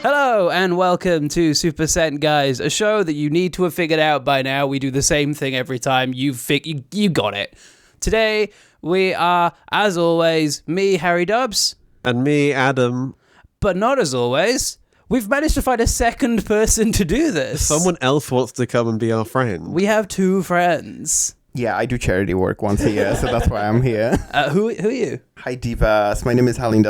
Hello and welcome to Super Cent Guys, a show that you need to have figured out by now. We do the same thing every time. You got it. Today we are, as always, me, Harry Dubs. And me, Adam. But not as always. We've managed to find a second person to do this. Someone else wants to come and be our friend. We have two friends. Yeah, I do charity work once a year, so that's why I'm here. Who are you? Hi, Divas. My name is Harleen.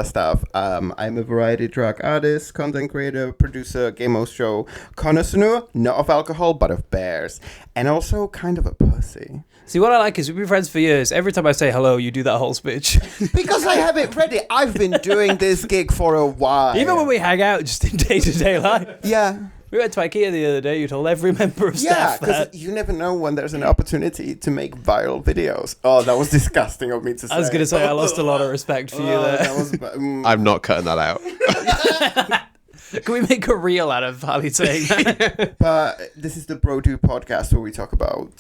I'm a variety track artist, content creator, producer, game host show, connoisseur, not of alcohol, but of bears, and also kind of a pussy. See, what I like is we've been friends for years. Every time I say hello, you do that whole speech. Because I have it ready. I've been doing this gig for a while. Even when we hang out just in day-to-day life. Yeah. We went to IKEA the other day. You told every member of staff that. Yeah, because you never know when there's an opportunity to make viral videos. Oh, that was disgusting of me to say. I was going to say I lost a lot of respect for you there. That was I'm not cutting that out. Can we make a reel out of Harley saying that? But this is the Bro Do podcast where we talk about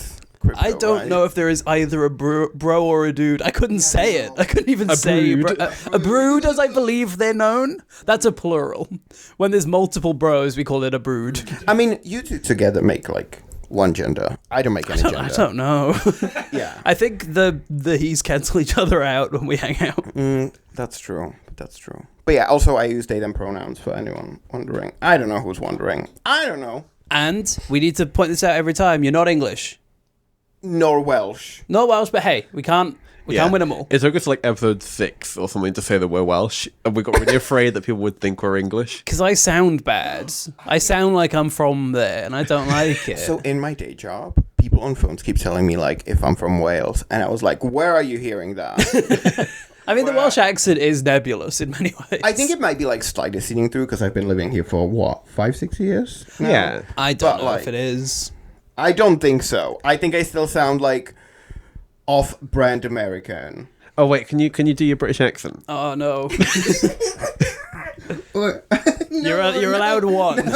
crypto, I don't know if there is either a bro or a dude. I couldn't say it. I couldn't even say brood. a brood, as I believe they're known. That's a plural. When there's multiple bros, we call it a brood. I mean, you two together make like one gender. I don't make any gender. I don't know. Yeah. I think the he's cancel each other out when we hang out. That's true. But yeah, also I use they them pronouns for anyone wondering. I don't know who's wondering. I don't know. And we need to point this out every time. You're not English. Nor Welsh. No Welsh, but hey, we can't win them all. It took us like episode 6 or something to say that we're Welsh, and we got really afraid that people would think we're English. Because I sound bad. I sound like I'm from there, and I don't like it. So in my day job, people on phones keep telling me like if I'm from Wales, and I was like, where are you hearing that? I mean, the Welsh accent is nebulous in many ways. I think it might be like slightly seeping through because I've been living here for what, 5-6 years now? Yeah. I don't know if it is. I don't think so. I think I still sound like off-brand American. Oh wait, can you do your British accent? Oh no. You're allowed one.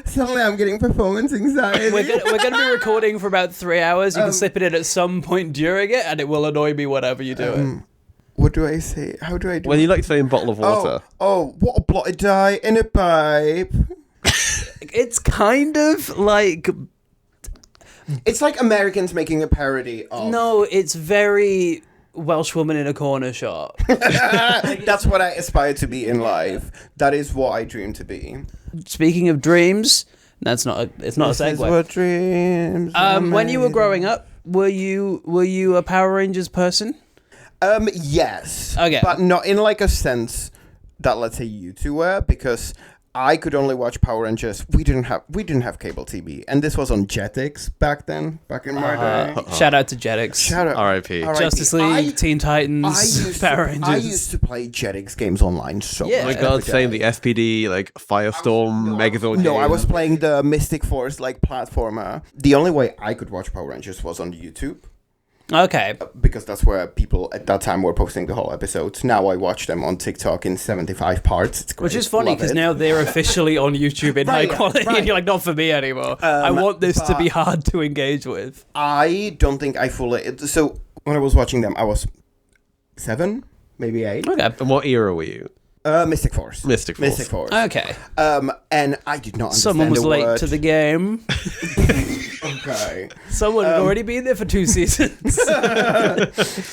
Suddenly I'm getting performance anxiety. We're going to be recording for about 3 hours. You can slip it in at some point during it, and it will annoy me whenever you do it. What do I say? How do I do it? Well, you like to say in bottle of water. Oh, what a blotted die in a pipe. It's kind of like... It's like Americans making a parody of... No, it's very Welsh woman in a corner shop. That's what I aspire to be in life. That is what I dream to be. Speaking of dreams, it's not a segue. This is what dreams when you were growing up, were you a Power Rangers person? Yes. Okay. But not in like a sense that, let's say, you two were, because I could only watch Power Rangers. We didn't have cable TV, and this was on Jetix back then, back in my day. Shout out to Jetix. Shout out. R.I.P. Justice League, Teen Titans, Power Rangers. I used to play Jetix games online so Yeah. Oh much. my god, saying the SPD, like Firestorm, Megazord No, game. I was playing the Mystic Force like platformer. The only way I could watch Power Rangers was on YouTube. Okay. Because that's where people at that time were posting the whole episodes. Now I watch them on TikTok in 75 parts. It's great. Which is funny because now they're officially on YouTube in high quality, and you're like, not for me anymore. I want this to be hard to engage with. I don't think I fully... So when I was watching them, I was 7, maybe 8. Okay. And what era were you? Mystic Force. Mystic Force. Okay. And I did not understand Someone was a late word. to the game. Okay. Someone had already been there for 2 seasons.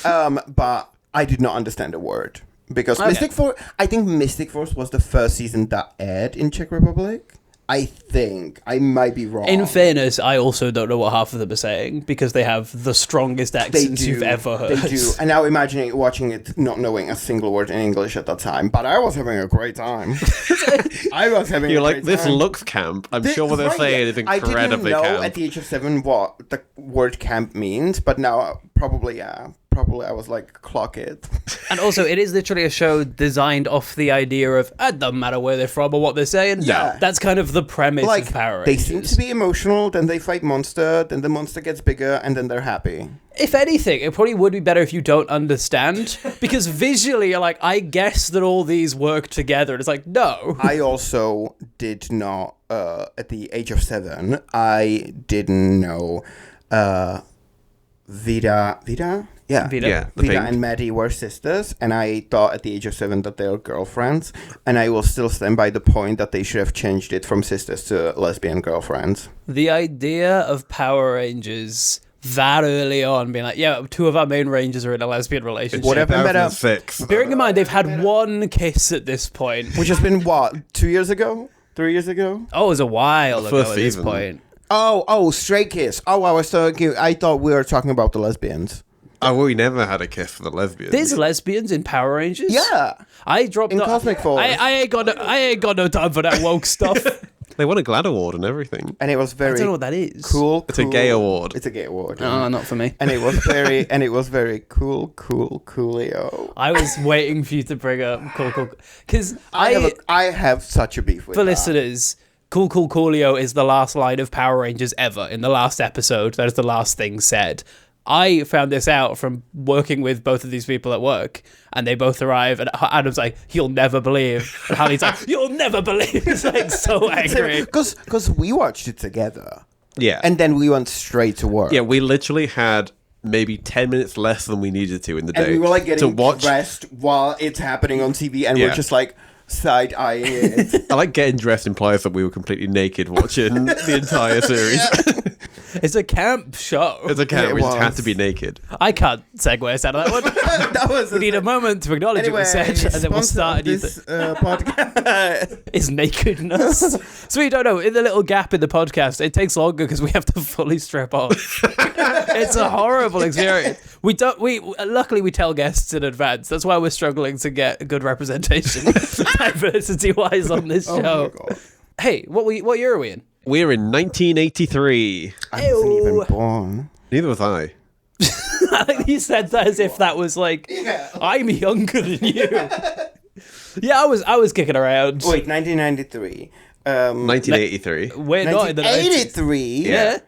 But I did not understand a word. Because Mystic Force... I think Mystic Force was the first season that aired in Czech Republic. I think. I might be wrong. In fairness, I also don't know what half of them are saying because they have the strongest accents you've ever heard. They do. And now imagining watching it, not knowing a single word in English at that time. But I was having a great time. You're like, this looks camp. I'm sure what they're saying is incredibly I didn't know camp. at the age of 7 what the word camp means. But now, probably I was like, clock it. And also, it is literally a show designed off the idea of, it doesn't matter where they're from or what they're saying. Yeah. That's kind of the premise Like, of Power they Rangers. seem to be emotional, then they fight monster, then the monster gets bigger, and then they're happy. If anything, it probably would be better if you don't understand, because visually you're like, I guess that all these work together, and it's like, no. I also did not, at the age of 7, I didn't know Vida Yeah. Vida. Yeah, the Vida pink. and Maddie were sisters, and I thought at the age of 7 that they were girlfriends, and I will still stand by the point that they should have changed it from sisters to lesbian girlfriends. The idea of Power Rangers that early on being like, yeah, 2 of our main Rangers are in a lesbian relationship. Would have been better. 2006. Bearing in mind, they've had one kiss at this point. Which has been, what, 2 years ago? 3 years ago? Oh, it was a while ago first at this season. point. Oh, Stray Kiss. Oh, I thought we were talking about the lesbians. Oh, well, we never had a kiss for the lesbians. There's lesbians in Power Rangers? Yeah. I dropped In Cosmic Force. I ain't got no time for that woke stuff. They won a GLAAD award and everything. And it was I very don't know what that is. cool. It's a gay award. It's a gay award. Oh, not for me. And it was very coolio. I was waiting for you to bring up cool. Because I have such a beef with for that. listeners, Coolio is the last line of Power Rangers ever in the last episode. That is the last thing said. I found this out from working with both of these people at work, and they both arrive, and Adam's like, "You'll never believe," and Hallie's like, "You'll never believe." It's like so angry. Because we watched it together. Yeah. And then we went straight to work. Yeah, we literally had maybe 10 minutes less than we needed to in the day. And we were like to getting watch. dressed while it's happening on TV, and Yeah. we're just like side-eyeing it. I like getting dressed implies that we were completely naked watching the entire series. It's a camp show. It's a camp. It We just had was. to be naked. I can't segue us out of that one. That was We need a moment to acknowledge anyway, what was said, and then we'll sponsor start a new this thing. podcast. Is nakedness. So we don't know. In the little gap in the podcast, it takes longer because we have to fully strip off. It's a horrible experience. We luckily we tell guests in advance. That's why we're struggling to get good representation, diversity wise on this Oh show. my God. Hey, what year are we in? We're in 1983. I wasn't Ew. even born. Neither was I. I think you said that as if that was like I'm younger than you. Yeah, I was kicking around. Wait, 1993. 1983. We're not in the 90s. 1983? Yeah.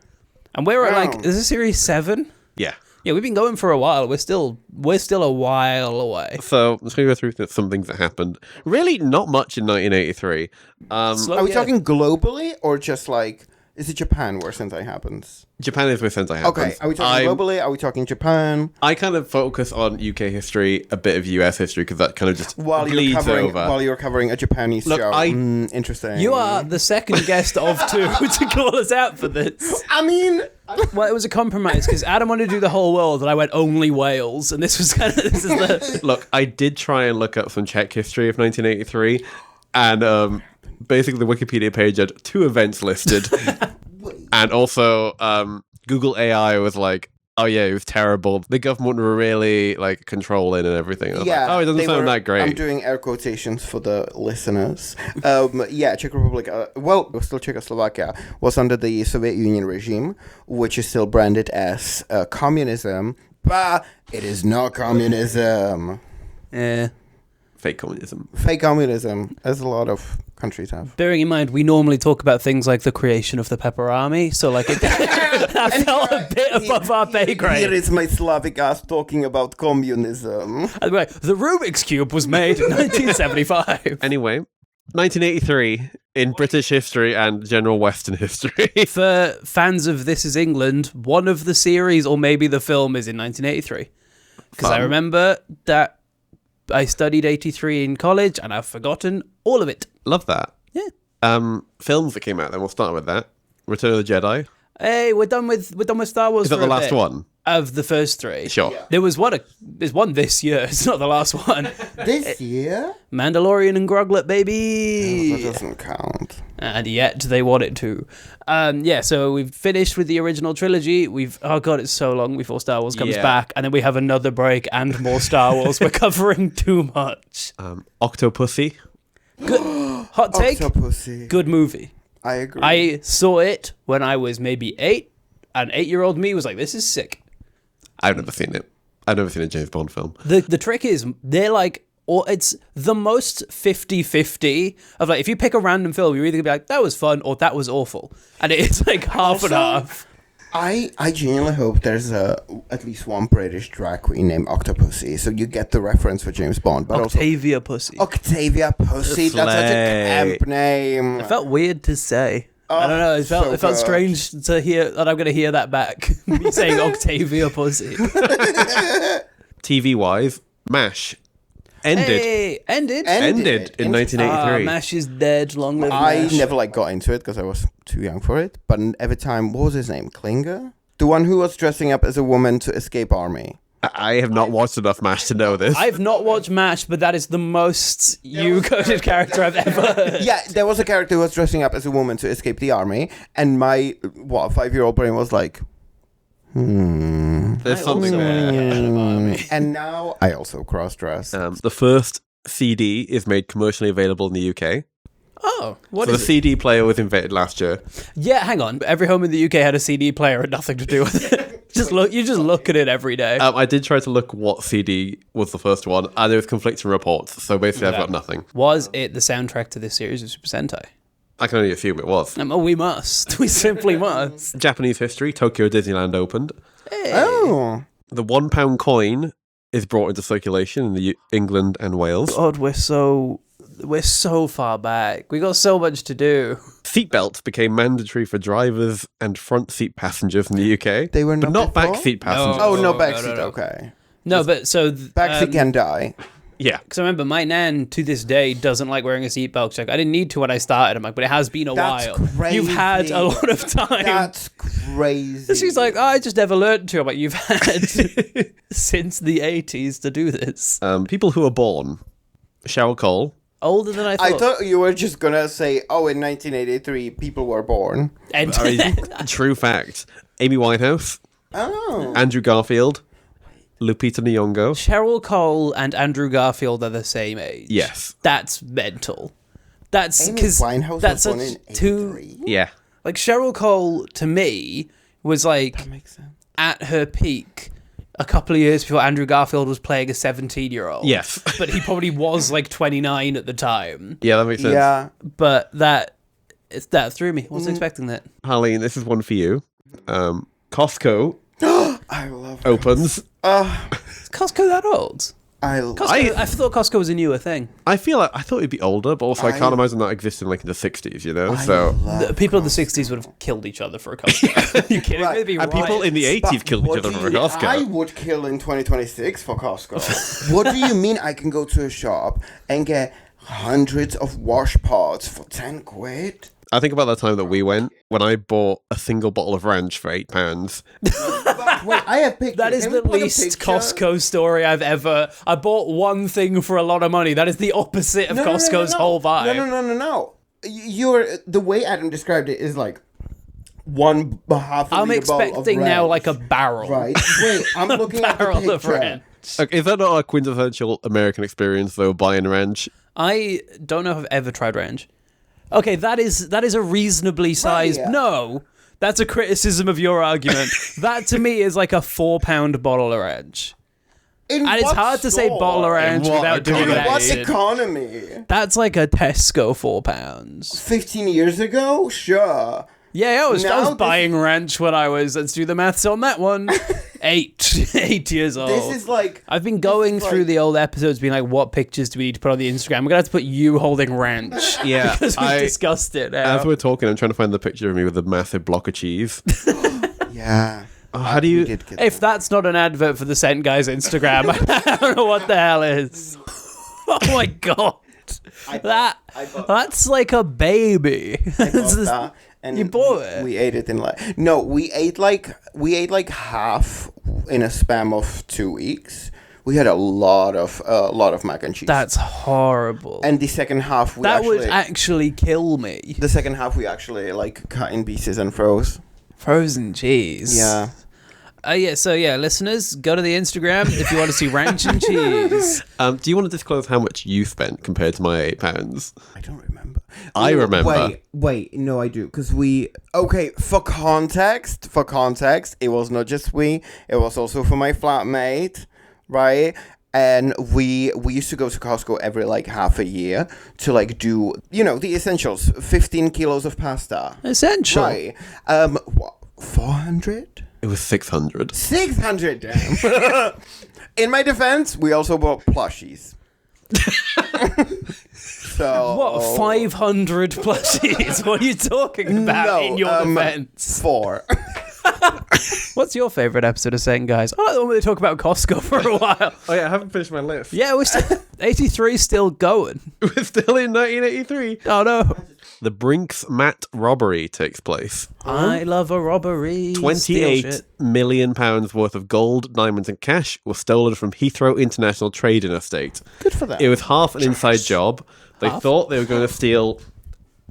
And we're at Wow. like, is this series 7? Yeah. Yeah, we've been going for a while. We're still a while away. So I'm just going to go through some things that happened. Really, not much in 1983. Slow- Are we yeah. talking globally or just like, is it Japan where Sentai happens? Japan is where Sentai happens. Okay, are we talking globally? Are we talking Japan? I kind of focus on UK history, a bit of US history, because that kind of just bleeds over. While you're covering a Japanese Look, show. I- Interesting. You are the second guest of 2 to call us out for this. I mean, Well, it was a compromise because Adam wanted to do the whole world and I went only Wales, and this is the Look, I did try and look up some Czech history of 1983, and basically the Wikipedia page had 2 events listed, and also Google AI was like, "Oh yeah, it was terrible. The government were really like controlling and everything." I was like, "Oh, it doesn't they sound were- that great." I'm doing air quotations for the listeners. Yeah, Czech Republic, well, still Czechoslovakia, was under the Soviet Union regime, which is still branded as communism, but it is not communism. yeah. Fake communism. Fake communism, as a lot of countries have. Bearing in mind, we normally talk about things like the creation of the Pepper Army, so like that felt a bit above our pay grade. Here is my Slavic ass talking about communism. Anyway, the Rubik's Cube was made in 1975. Anyway, 1983 in British history and general Western history. For fans of This Is England, one of the series or maybe the film is in 1983. Because I Fun. remember that I studied 83 in college and I've forgotten all of it. Love that. Yeah. Films that came out. Then we'll start with that. Return of the Jedi. Hey, we're done with Star Wars. Is that for the a last bit. one? Of the first 3. Sure. There's one this year. It's not the last one. This year? Mandalorian and Groglet, That baby. doesn't count. And yet they want it to. Yeah, so we've finished with the original trilogy. Oh god, it's so long before Star Wars comes Yeah. back, and then we have another break and more Star Wars. We're covering too much. Octopussy. Good hot take. Octopussy. Good movie. I agree. I saw it when I was maybe 8, and 8-year-old me was like, "This is sick." I've never seen it. I've never seen a James Bond film. The trick is they're like, or it's the most 50-50 of like, if you pick a random film, you're either gonna be like, that was fun or that was awful, and it's like half and Also, half. I genuinely hope there's at least one British drag queen named Octopussy, so you get the reference for James Bond. But Octavia Pussy. also Octavia Pussy, that's such a Slay. camp name. It felt weird to say. I don't know. It felt good. strange to hear that I'm going to hear that back. Me saying Octavia pussy. TV wise, MASH ended. Hey, ended In 1983. MASH is dead. Long live I MASH. never got into it because I was too young for it. But every time, what was his name? Klinger? The one who was dressing up as a woman to escape army. I have not watched enough MASH to know this. I've not watched MASH, but that is the most you-coded character I've ever heard. Yeah, there was a character who was dressing up as a woman to escape the army, and my 5-year-old brain was like, There's something there. And now I also cross-dress. The first CD is made commercially available in the UK. Oh, what So is the it? CD player was invented last year. Yeah, hang on. Every home in the UK had a CD player and nothing to do with it. You just look at it every day. I did try to look what CD was the first one, and there was conflicting reports. So basically, I've got nothing. Was it the soundtrack to this series of Super Sentai? I can only assume it was. We must. We simply must. Japanese history: Tokyo Disneyland opened. Oh. The £1 coin is brought into circulation in England and Wales. God, we're so far back. We got so much to do. Seatbelts became mandatory for drivers and front seat passengers in the UK. They were but not before? back seat passengers. Oh, no No, backseat, no. okay. No, but so Backseat can die. Yeah. Because I remember my nan to this day doesn't like wearing a seatbelt. She's like, I didn't need to when I started. I'm like, but it has been a That's while. crazy. You've had a lot of time. That's crazy. She's like, I just never learned to. I'm like, you've had since the 80s to do this. People who are born. Cheryl Cole. Older than I thought. I thought you were just gonna say, oh, in 1983, people were born. And I mean, true fact. Amy Winehouse. Oh. Andrew Garfield. Lupita Nyong'o. Cheryl Cole and Andrew Garfield are the same age. Yes. That's mental. That's Amy because Winehouse that's was born such in two. 83? Yeah. Like Cheryl Cole to me was like That makes sense. at her peak a couple of years before Andrew Garfield was playing a 17-year-old. Yes. But he probably was like 29 at the time. Yeah, that makes sense. Yeah. But that threw me. Wasn't expecting that. Harleen, this is one for you. Costco I love opens. Is Costco that old? I love I thought Costco was a newer thing. I feel like I thought it'd be older, but also I can't imagine that existing like in the 60s, you know? So The people of the 60s would have killed each other for a Costco. You kidding Right. me? and people in the 80s killed each other for a Costco. I would kill in 2026 for Costco. What do you mean I can go to a shop and get hundreds of wash pods for 10 quid? I think about that time that we went when I bought a single bottle of ranch for £8. Wait, I have pictures. That is Can the we put a least picture? Costco story I've ever. I bought one thing for a lot of money. That is the opposite of Costco's whole vibe. No. You're the way Adam described it is like one half. I'm expecting now like a barrel. Right. Wait, I'm looking at the Barrel of picture. ranch. Like, is that not a quintessential American experience, though, buying ranch? I don't know if I've ever tried ranch. Okay, that is a reasonably sized. yeah. No, that's a criticism of your argument. That to me is like a 4-pound bottle of ranch. In And it's what hard to say store? bottle of ranch what without doing In that. what economy? That's like a Tesco 4 pounds. 15 years ago? Sure. Yeah, I was Now this- buying ranch when I was, let's do the maths on that one, 8 years old. This is like... I've been going is through like- the old episodes being like, what pictures do we need to put on the Instagram? We're going to have to put you holding ranch. Yeah, Because we've discussed it now. As we're talking, I'm trying to find the picture of me with a massive block of cheese. Yeah. How do you... We did get If that's not an advert for the Scent Guy's Instagram, I don't know what the hell is. Oh my god. That's like a baby. It's just- that. And You bought it? We ate it in like we ate like half in a span of 2 weeks. We had a lot of mac and cheese. That's horrible. and the second half we that actually would actually kill me. the second half we actually like cut in pieces and froze. Frozen cheese. Yeah. So listeners, go to the Instagram if you want to see ranch and cheese. Do you want to disclose how much you spent compared to my £8? I don't remember. I remember. Wait, no, I do. Because for context, it was not just it was also for my flatmate, right? And we used to go to Costco every like half a year to like do, the essentials, 15 kilos of pasta. Essential. Right. What, 400? It was 600. 600, damn. In my defense, we also bought plushies. So What, 500 plushies? What are you talking about in your defense? 4. What's your favorite episode of Satan Guys? I don't want to talk about Costco for a while. Oh yeah, I haven't finished my list. Yeah, we're still 83 still going. We're still in 1983. Oh no. The Brinks Mat robbery takes place. I love a robbery. Steal 28 shit. million pounds worth of gold, diamonds, and cash was stolen from Heathrow International Trading Estate. Good for them. It was half an inside job. They Half? thought they were going to steal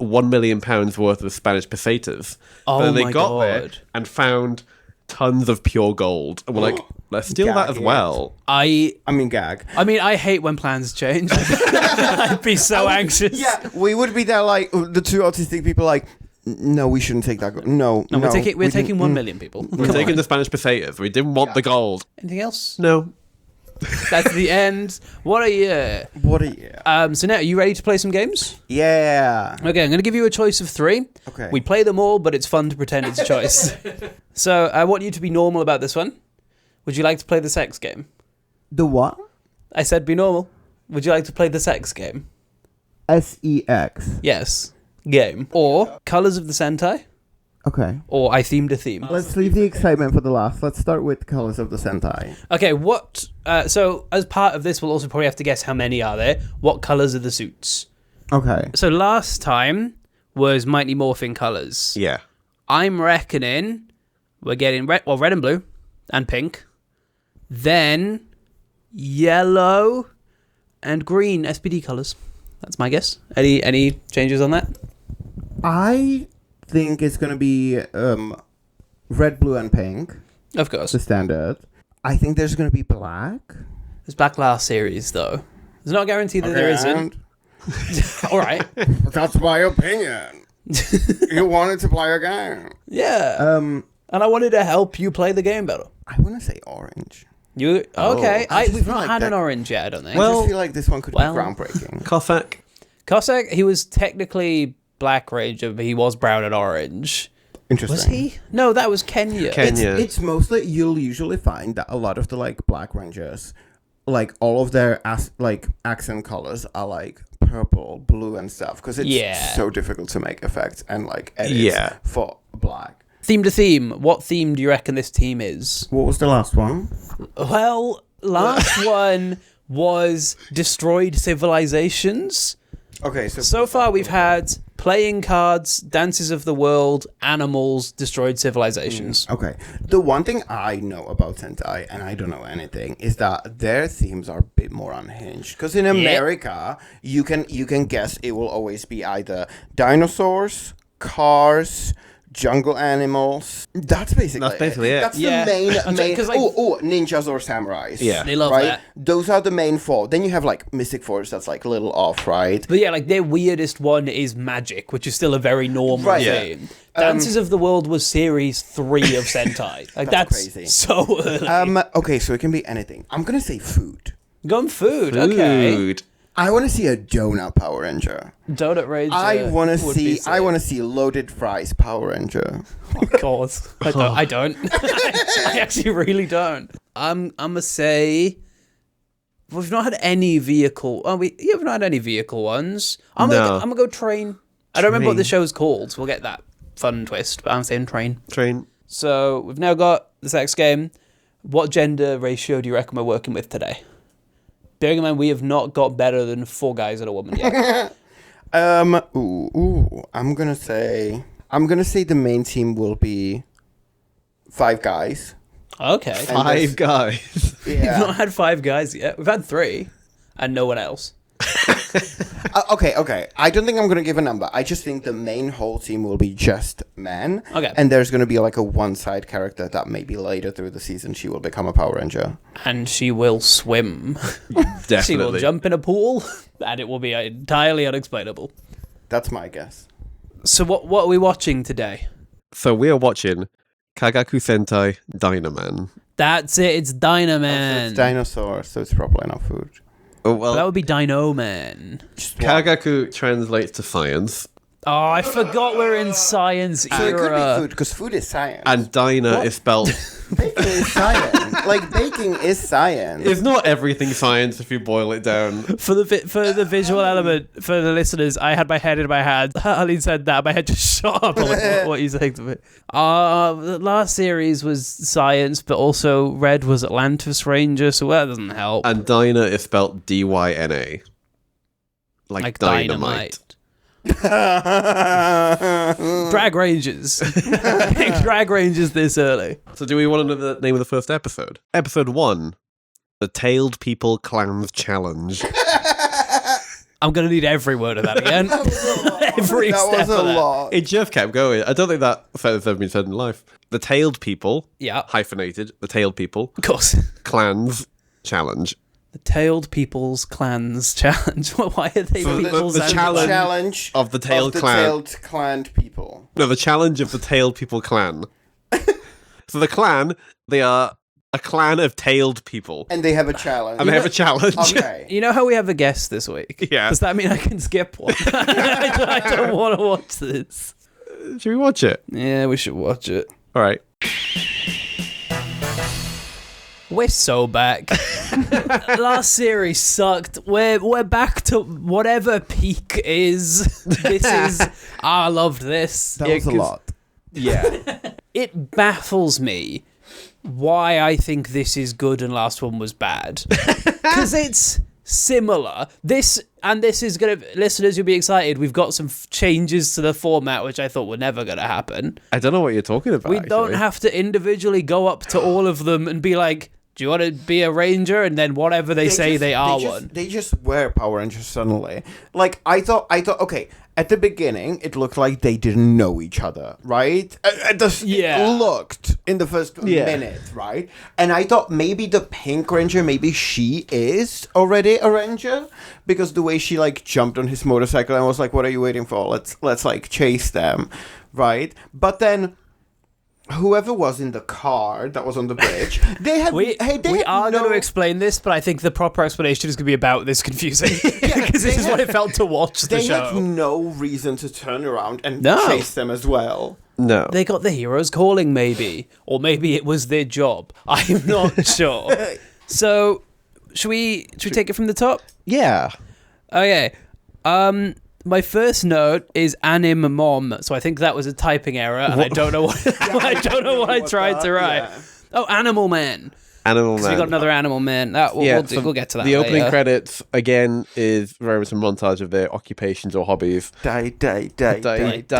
£1 million worth of Spanish pesetas. Oh but then they my got there God. and found tons of pure gold. And we're like, let's steal that as Gag it. well. I gag. mean, I hate when plans change. I'd be so anxious. Yeah, we would be there like the two autistic people like, no, we shouldn't take that. No, No, we're taking we 1 million people. We're taking the Spanish pesetas. We didn't want the gold. Anything else? No. That's the end. What a year. What a year. So now, are you ready to play some games? Yeah. Okay, I'm going to give you a choice of 3. Okay. We play them all, but it's fun to pretend it's a choice. So I want you to be normal about this one. Would you like to play the sex game? The what? I said be normal. Would you like to play the sex game? SEX. Yes. Game. Or Colors of the Sentai. Okay. Or I themed a theme. Let's leave the excitement for the last. Let's start with Colors of the Sentai. Okay, what... so as part of this, we'll also probably have to guess how many are there. What colors are the suits? Okay. So last time was Mighty Morphin colors. Yeah. I'm reckoning we're getting red and blue and pink. Then yellow and green SPD colors. That's my guess. Any changes on that? I think it's gonna be red, blue, and pink. Of course. The standard. I think there's gonna be black. There's Black last series though. There's not a guarantee that there isn't. All right. That's my opinion. You wanted to play a game. Yeah. And I wanted to help you play the game better. I want to say orange. You okay? I just We've feel not like had an that- orange yet. I don't think. I just feel like this one could well- be groundbreaking. Cossack. Cossack, he was technically Black Ranger, but he was brown and orange. Interesting. Was he? No, that was Kenya. Kenya. It's mostly, you'll usually find that a lot of the like Black Rangers, like all of their accent colors are like purple, blue, and stuff because it's so difficult to make effects and like edits for black. Theme to theme. What theme do you reckon this team is? What was the last one? Well, last one was destroyed civilizations. Okay, So far we've had playing cards, dances of the world, animals, destroyed civilizations. Okay. The one thing I know about Sentai, and I don't know anything, is that their themes are a bit more unhinged. Because in America, you can guess it will always be either dinosaurs, cars, jungle animals. That's basically it. That's Yeah. the main. 'Cause, like- Ninjas or samurais. Yeah. They love right? that. Those are the main 4. Then you have like Mystic Force. That's like a little off, right? But yeah, like their weirdest one is magic, which is still a very normal Right. theme. Dances of the World was series 3 of Sentai. Like that's crazy. so early. Okay, so it can be anything. I'm gonna say food. Gone food. Okay. Food. I want to see a donut Power Ranger. Donut Ranger. I want to would be see. I sick. want to see loaded fries Power Ranger. Of course. I don't. I actually really don't. I'm gonna say we've not had any vehicle. Oh, you've not had any vehicle ones. I'm gonna go train. I don't remember what the show's called, so we'll get that fun twist. But I'm saying train. Train. So we've now got the sex game. What gender ratio do you reckon we're working with today? Bearing in mind we have not got better than 4 guys and a woman yet. I'm gonna say the main team will be 5 guys. Okay. 5 guys. We've Yeah. not had 5 guys yet. We've had 3 and no one else. Okay. I don't think I'm gonna give a number. I just think the main whole team will be just men. Okay. And there's gonna be like a one side character that maybe later through the season she will become a Power Ranger. And she will swim. Definitely. She will jump in a pool, and it will be entirely unexplainable. That's my guess. So what are we watching today? So we are watching Kagaku Sentai Dynaman. That's it. It's So Dynaman. it's dinosaurs, so it's probably not food. Oh, well, That would be Dino Man. Just one. Kagaku translates to science. Oh, I forgot we're in science So it could be era. food, because food is science. And Dyna is spelled... Baking is science. Like, baking is science. It's not everything science if you boil it down. For the visual element, for the listeners, I had my head in my hand. Harleen said that, my head just shot up. I'm like, what are you saying to me? The last series was science, but also Red was Atlantis Ranger, so that doesn't help. And Dyna is spelled D-Y-N-A. Like dynamite. Drag Rangers. Drag Rangers this early. So do we want to know the name of the first episode? Episode 1, The Tailed People Clans Challenge. I'm going to need every word of that again. Every That step was a of that. lot. It just kept going. I don't think that sentence has ever been said in life. The Tailed People, Yeah, hyphenated, The Tailed People, of course. Clans Challenge. The Tailed People's Clans Challenge. Why are they So people's the and- challenge of the tailed clan. tailed clanned people. No, the challenge of the Tailed People clan. So the clan, they are a clan of tailed people. And they have a challenge. And they have a challenge. Okay. You know how we have a guest this week? Yeah. Does that mean I can skip one? I don't want to watch this. Should we watch it? Yeah, we should watch it. All right. We're so back. Last series sucked. We're back to whatever peak is. This is. I loved this. That was a 'cause- lot. Yeah. It baffles me why I think this is good and last one was bad. Because it's similar. This is going to... Listeners, you'll be excited. We've got some changes to the format, which I thought were never going to happen. I don't know what you're talking about. We don't have to individually go up to all of them and be like, do you want to be a ranger? And then whatever they say, they are one. They just were Power Rangers suddenly. Like, I thought, okay, at the beginning, it looked like they didn't know each other, right? Yeah. It looked in the first minute, right? And I thought maybe the Pink Ranger, maybe she is already a ranger, because the way she, like, jumped on his motorcycle and was like, what are you waiting for? Let's like, chase them, right? But then... whoever was in the car that was on the bridge, they had. We are going to explain this, but I think the proper explanation is going to be about this confusing. Because this is what it felt to watch the They show. had no reason to turn around and No. chase them as well. No. They got the heroes calling, maybe. Or maybe it was their job. I'm not sure. So, should we take it from the top? Yeah. Okay. My first note is anim mom, so I think that was a typing error, and I don't know what I don't know what I tried to write. Yeah. Oh, Animal Man. Animal So Man. we got another Animal Man. We'll get to that. The opening later. credits, again, is very much a montage of their occupations or hobbies.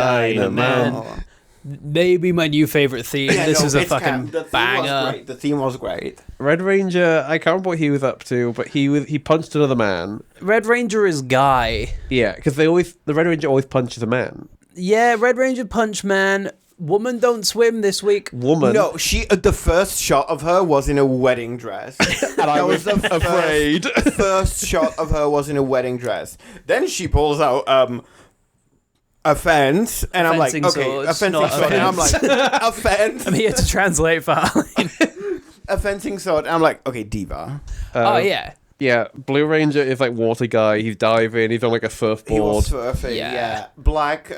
Dynaman. Maybe my new favorite theme. This is a fucking banger. The theme was great. Red Ranger, I can't remember what he was up to, but he punched another man. Red Ranger is Guy. Yeah, because the Red Ranger always punches a man. Yeah, Red Ranger Punch Man. Woman Don't Swim this week. Woman. No, the first shot of her was in a wedding dress. And I was the afraid. First shot of her was in a wedding dress. Then she pulls out a fence, and I'm like, Fencing okay, sword, a fencing not a sword, and I'm like, fence. a fence, I'm here to translate for Harleen. a fencing sword, and I'm like, okay, diva. Oh, yeah. Yeah, Blue Ranger is like water guy. He's diving. He's on like a He surfboard. was surfing, Yeah. yeah. Black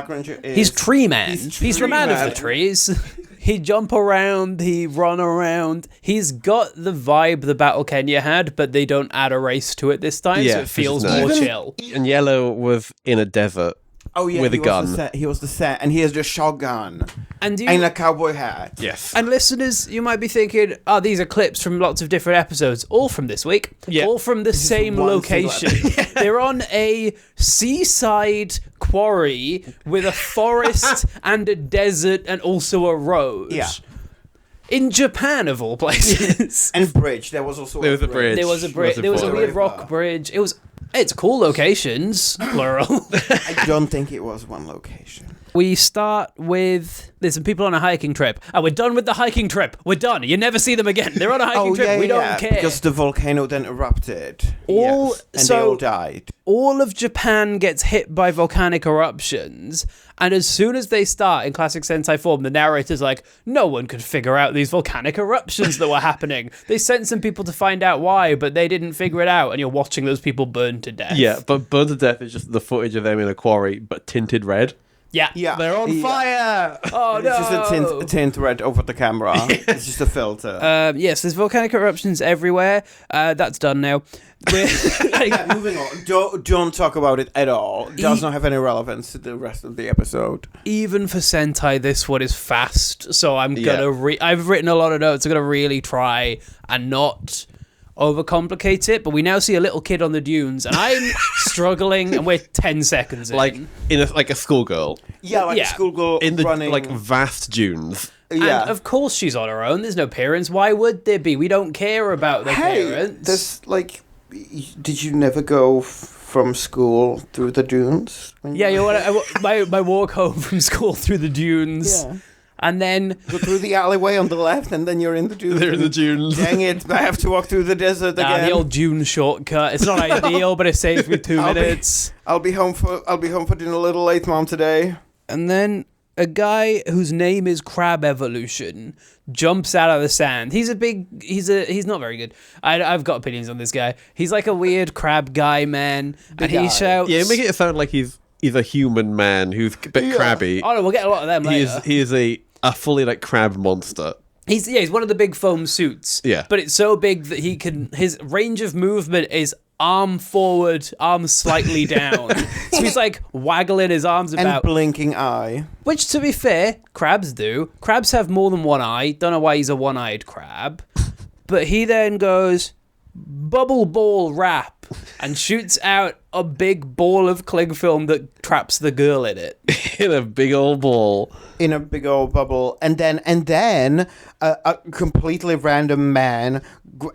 Ranger is... He's Tree Man. He's He's the Tree man of Man. the trees. He jump around, he run around. He's got the vibe the Battle Kenya had, but they don't add a race to it this time, Yeah, so it which is feels nice. more Even- chill. And Yellow was in a desert. Oh yeah, with a he gun. Was the set. He was the set, and he has the shotgun And you, and a cowboy hat. Yes. and listeners, you might be thinking, oh, these are clips from lots of different episodes, all from this week, Yeah. all from the same one single location. They're on a seaside quarry with a forest and a desert and also a road. Yeah. In Japan, of all places. And bridge. There was also There was a bridge. There was a bridge. There was a weird rock bridge. It's cool locations, plural. I don't think it was one location. We start with there's some people on a hiking trip. And we're done with the hiking trip. We're done. You never see them again. They're on a hiking trip. We don't care. Because the volcano then erupted. And they all died. All of Japan gets hit by volcanic eruptions, and as soon as they start in classic Sentai form, the narrator's like, no one could figure out these volcanic eruptions that were happening. They sent some people to find out why, but they didn't figure it out, and you're watching those people burn to death. Yeah, but Burn to Death is just the footage of them in a quarry, but tinted red. Yeah. They're on fire! Oh, no! It's just a tint red over the camera. It's just a filter. Yes, there's volcanic eruptions everywhere. That's done now. Moving on. Don't talk about it at all. It does not have any relevance to the rest of the episode. Even for Sentai, this one is fast, so I'm gonna I've written a lot of notes. I'm gonna really try and not overcomplicate it, but we now see a little kid on the dunes, and I'm struggling, and we're 10 seconds in. Like a schoolgirl. Yeah, a schoolgirl in the running. vast dunes. Yeah. And of course she's on her own. There's no parents. Why would there be? We don't care about their parents. There's did you never go from school through the dunes? Yeah, you know what? My walk home from school through the dunes. Yeah. And then Go through the alleyway on the left, and then you're in the dunes. They're in the dunes. Dang it! I have to walk through the desert again. the old dune shortcut. It's not ideal, but it saves me 2 minutes. I'll be home for dinner a little late, Mom, today. And then a guy whose name is Crab Evolution jumps out of the sand. He's not very good. I've got opinions on this guy. He's like a weird crab guy, man. And he shouts... Yeah, make it sound like he's a human man who's a bit crabby. Oh, no, we'll get a lot of them later. He is a fully crab monster. He's one of the big foam suits. Yeah. But it's so big that his range of movement is arm forward, arm slightly down. So he's waggling his arms about. And blinking eye. Which, to be fair, crabs do. Crabs have more than one eye. Don't know why he's a one-eyed crab. But he then goes, bubble ball wrap, and shoots out a big ball of cling film that traps the girl in it. In a big old ball. In a big old bubble. And then a completely random man,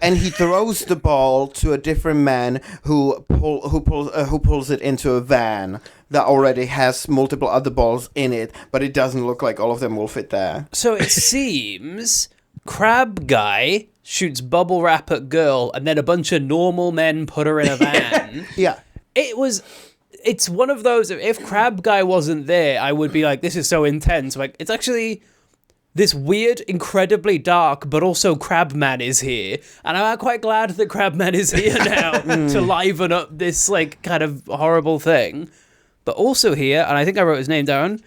and he throws the ball to a different man who pulls it into a van that already has multiple other balls in it, but it doesn't look like all of them will fit there. So it seems Crab Guy shoots bubble wrap at girl, and then a bunch of normal men put her in a van. Yeah. It's one of those, if Crab Guy wasn't there, I would be like, this is so intense. It's actually this weird, incredibly dark, but also Crab Man is here. And I'm quite glad that Crab Man is here now to liven up this, kind of horrible thing. But also here, and I think I wrote his name down,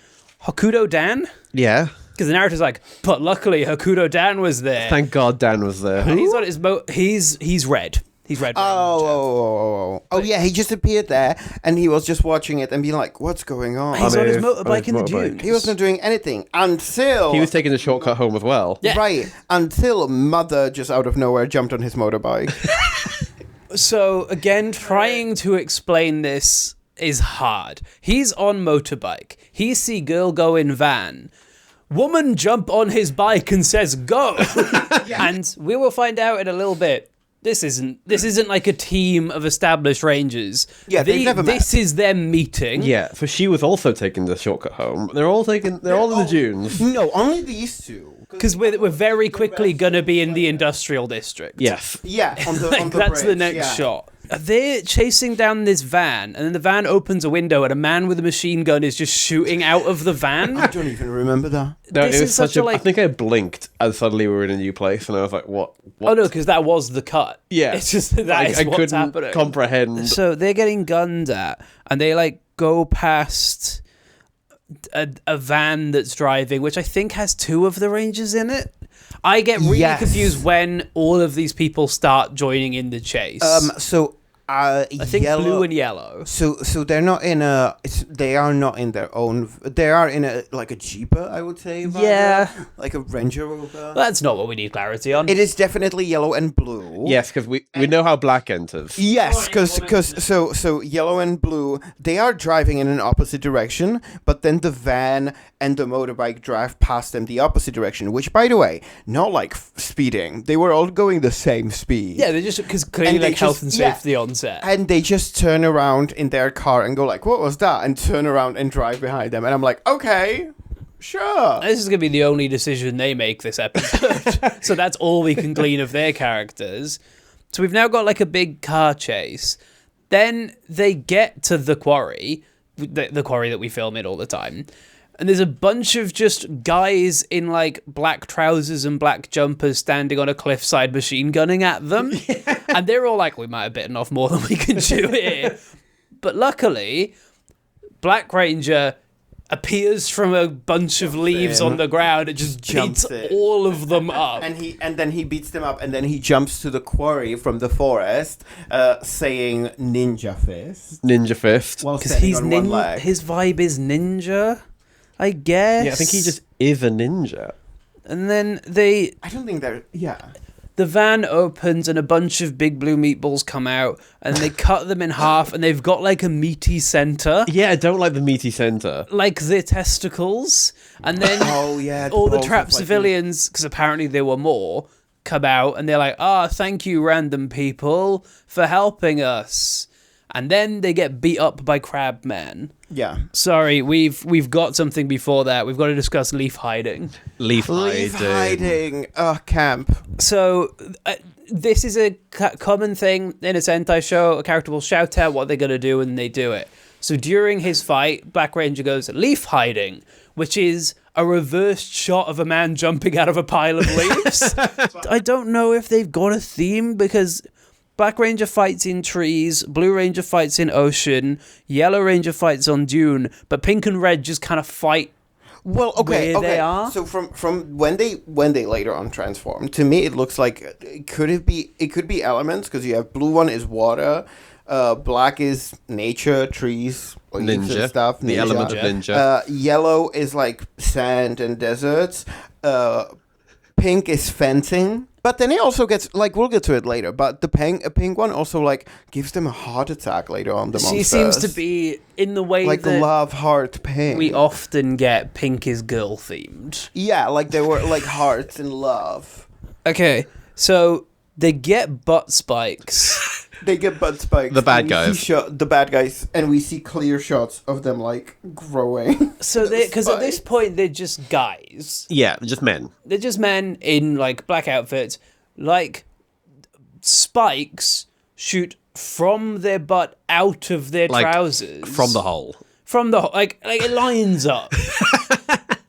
Hokuto Dan? Yeah. Because the narrator's but luckily Hokuto Dan was there. Thank God Dan was there. And he's on his he's red. He's red. Oh, yeah, he just appeared there, and he was just watching it and being like, what's going on? He's on his motorbike in the dunes. He wasn't doing anything until... He was taking the shortcut home as well. Yeah. Right, until Mother just out of nowhere jumped on his motorbike. So, again, trying to explain this is hard. He's on motorbike. He see girl go in van. Woman jump on his bike and says, go! And we will find out in a little bit. This isn't like a team of established rangers. Yeah, they've never met. This is them meeting. Yeah, for she was also taking the shortcut home. They're all in the dunes. No, only these two. Because we're very quickly going to be in the industrial district. Yes. Yeah, on the that's bridge, the next shot. They're chasing down this van, and then the van opens a window, and a man with a machine gun is just shooting out of the van. I don't even remember that. No, This it was is such such a, I think I blinked as suddenly we were in a new place, and I was like, what? Oh no, because that was the cut. Yeah. It's just that is I what's couldn't happening. comprehend. So they're getting gunned at, and they go past a van that's driving, which I think has 2 of the Rangers in it. I get really confused when all of these people start joining in the chase. I think blue and yellow. So they're not in a. They are not in their own. They are in a a Jeeper, I would say. Rather, Yeah. like a Range Rover. That's not what we need clarity on. It is definitely yellow and blue. Yes, because we know how black enters. Yes, because so yellow and blue, they are driving in an opposite direction, but then the van and the motorbike drive past them the opposite direction, which, by the way, not like speeding. They were all going the same speed. Yeah, they're just because clearly And they like health just- and yeah. safety on set. And they just turn around in their car and go like, what was that? And turn around and drive behind them. And I'm like, okay, sure. This is going to be the only decision they make this episode. So that's all we can glean of their characters. So we've now got like a big car chase. Then they get to the quarry, the quarry that we film in all the time. And there's a bunch of just guys in like black trousers and black jumpers standing on a cliffside machine gunning at them. Yeah. And they're all like, we might have bitten off more than we can chew here. But luckily, Black Ranger appears from a bunch of leaves on the ground and just beats all of them up. And then he beats them up, and then he jumps to the quarry from the forest, saying "Ninja Fist." Ninja Fist. While Because standing he's on one leg. his vibe is ninja, I guess. Yeah, I think he just is a ninja. And then I don't think they're. Yeah. the van opens and a bunch of big blue meatballs come out and they cut them in half and they've got like a meaty center. Yeah, I don't like the meaty center. Like their testicles. And then Oh yeah. all the balls trapped of, like, civilians, because apparently there were more, come out and they're like, thank you, random people, for helping us. And then they get beat up by Crabman. Yeah. Sorry, we've got something before that. We've got to discuss leaf hiding. Leaf hiding. Camp. So this is a common thing in a Sentai show. A character will shout out what they're going to do and they do it. So during his fight, Black Ranger goes, leaf hiding, which is a reversed shot of a man jumping out of a pile of leaves. I don't know if they've got a theme because Black Ranger fights in trees, Blue Ranger fights in ocean, Yellow Ranger fights on dune, but Pink and Red just kind of fight. Well, okay, where they are. So from when they later on transform, to me it looks like it could be elements because you have blue one is water, black is nature, trees, leaves and Ninja. stuff. The element of ninja. Yellow is like sand and deserts. Pink is fencing. But then he also gets, like, we'll get to it later, but a pink one also, like, gives them a heart attack later on, the monsters. She seems to be in the way like that love heart pink. we often get Pink is girl themed. Yeah, like they were, like, hearts and love. Okay, so they get butt spikes. They get butt spikes. The bad and we guys. see the bad guys, and we see clear shots of them, like, growing. So they, because at this point they're just guys. Yeah, just men. They're just men in like black outfits. Like spikes shoot from their butt out of their Like, trousers. From the hole. From the like it lines up.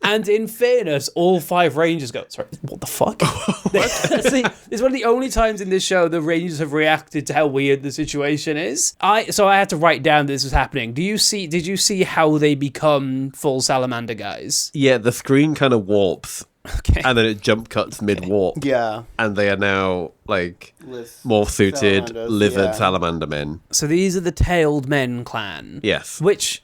And in fairness, all 5 Rangers go, sorry, what the fuck? See, it's one of the only times in this show the Rangers have reacted to how weird the situation is. So I had to write down this was happening. Did you see how they become full salamander guys? Yeah, the screen kind of warps. Okay. And then it jump cuts mid-warp. Yeah. And they are now, like, With more suited, salamanders, livered yeah. salamander men. So these are the Tailed Men clan. Yes. Which,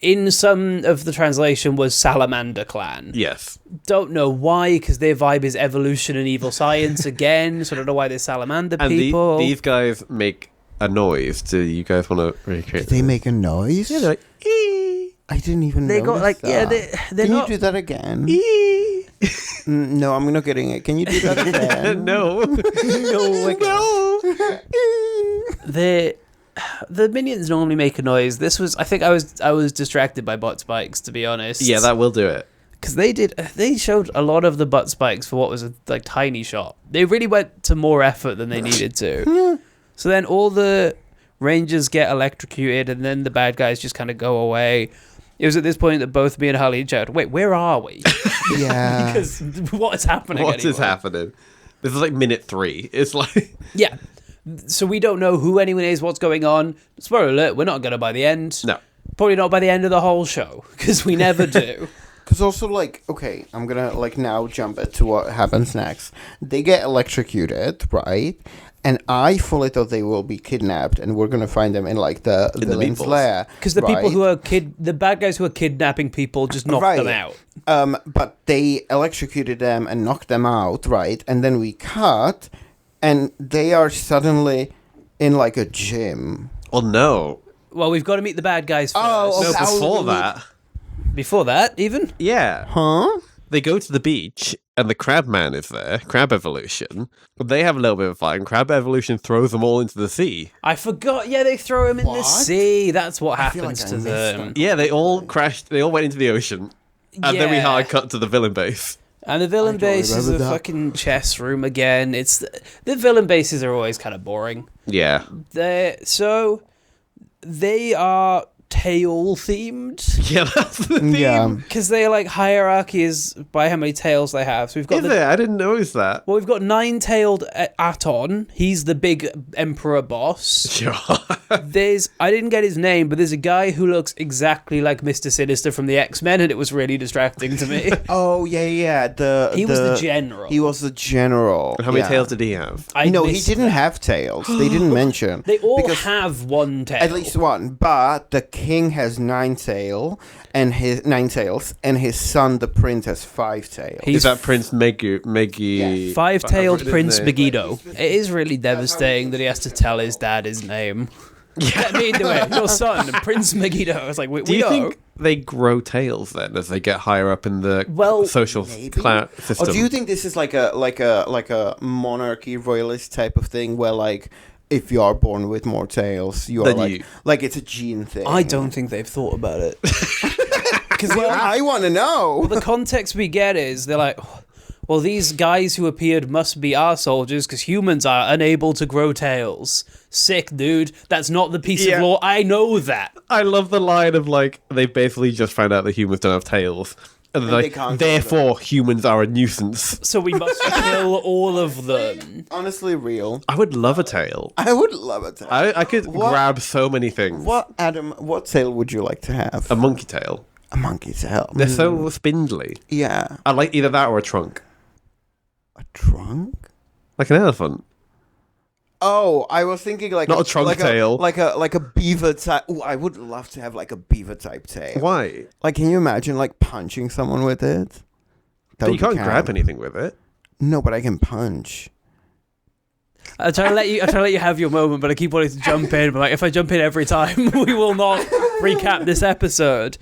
in some of the translation, was Salamander clan. Yes. Don't know why, because their vibe is evolution and evil science again, so I don't know why they're Salamander And people. these guys make a noise. Do you guys want to recreate Did they make a noise? Yeah, they're like, ee, I didn't even They got, notice like, that. yeah, they're Can not... you do that again? ee. No, I'm not getting it. Can you do that again? No. The minions normally make a noise. This was, I think I was distracted by butt spikes, to be honest. Yeah, that will do it. Because they showed a lot of the butt spikes for what was a like tiny shot. They really went to more effort than they needed to. Yeah. So then all the Rangers get electrocuted, and then the bad guys just kind of go away. It was at this point that both me and Harleen shouted, "Wait, where are we?" Yeah. Because what is happening? What is anymore? happening? This is like minute 3. It's like... Yeah. So we don't know who anyone is, what's going on. Spoiler alert, we're not going to by the end. No. Probably not by the end of the whole show, because we never do. Because also, like, okay, I'm gonna, like, now jump it to what happens next. They get electrocuted, right? And I fully thought they will be kidnapped, and we're gonna find them in, like, the villain's meatballs. lair. Because the people right? who are the bad guys who are kidnapping people just knock Right. them out. But they electrocuted them and knocked them out, right? And then we cut, and they are suddenly in, like, a gym. Oh, no. Well, we've got to meet the bad guys first. Oh, No, okay. before that... Before that, even? Yeah. Huh? They go to the beach, and the Crab Man is there, Crab Evolution. They have a little bit of a fight, and Crab Evolution throws them all into the sea. I forgot. Yeah, they throw him in the What? sea. That's what I feel happens like I to missed them. that. Yeah, they all crashed, they all went into the ocean. And then we Yeah. hard cut to the villain base. And the villain I don't base is a remember that. fucking chess room again. It's the villain bases are always kind of boring. Yeah. They are tail themed Yeah, that's the theme. Yeah. because they like hierarchy is by how many tails they have. So we've got Is it? I didn't notice that. we've got nine-tailed Aton. He's the big emperor boss. Sure. I didn't get his name, but there's a guy who looks exactly like Mr. Sinister from the X-Men, and it was really distracting to me. Oh yeah. He was the general. He was the general. How many yeah. tails did he have? No, he missed didn't that. have tails. They didn't mention. They all because have one tail. at least one, but the king has nine tails, and his son, the prince, has 5 tails. He's Is that Prince Meggy? Five-tailed I've written Prince his name. Megiddo. It is really devastating that he has to tell his dad his name. Let me do it. Your son, Prince Megiddo. I was like, we Do you know. think they grow tails then as they get higher up in the Well, social maybe. system? Or do you think this is like a monarchy royalist type of thing where like if you are born with more tails, you are Then like it's a gene thing? I don't think they've thought about it. Because Well, I want to know. the context we get is they're like, well, these guys who appeared must be our soldiers because humans are unable to grow tails. Sick, dude. That's not the piece Yeah. of law. I know that. I love the line of like they basically just found out that humans don't have tails, and they're they like, can't grow therefore humans are a nuisance. So we must kill all of them. Honestly, real. I would love a tail. I would love a tail. I could What? grab so many things. What, Adam? What tail would you like to have? A monkey tail. A monkey tail. They're so spindly. Yeah. I like either that or a trunk, A trunk? like an elephant. Oh, I was thinking like Not a trunk tail. like a beaver type. Oh, I would love to have like a beaver type tail. Why? Like, can you imagine like punching someone with it? That But you would can't count. grab anything with it. No, but I can punch. I'm trying to let you have your moment, but I keep wanting to jump in. But like, if I jump in every time, we will not recap this episode.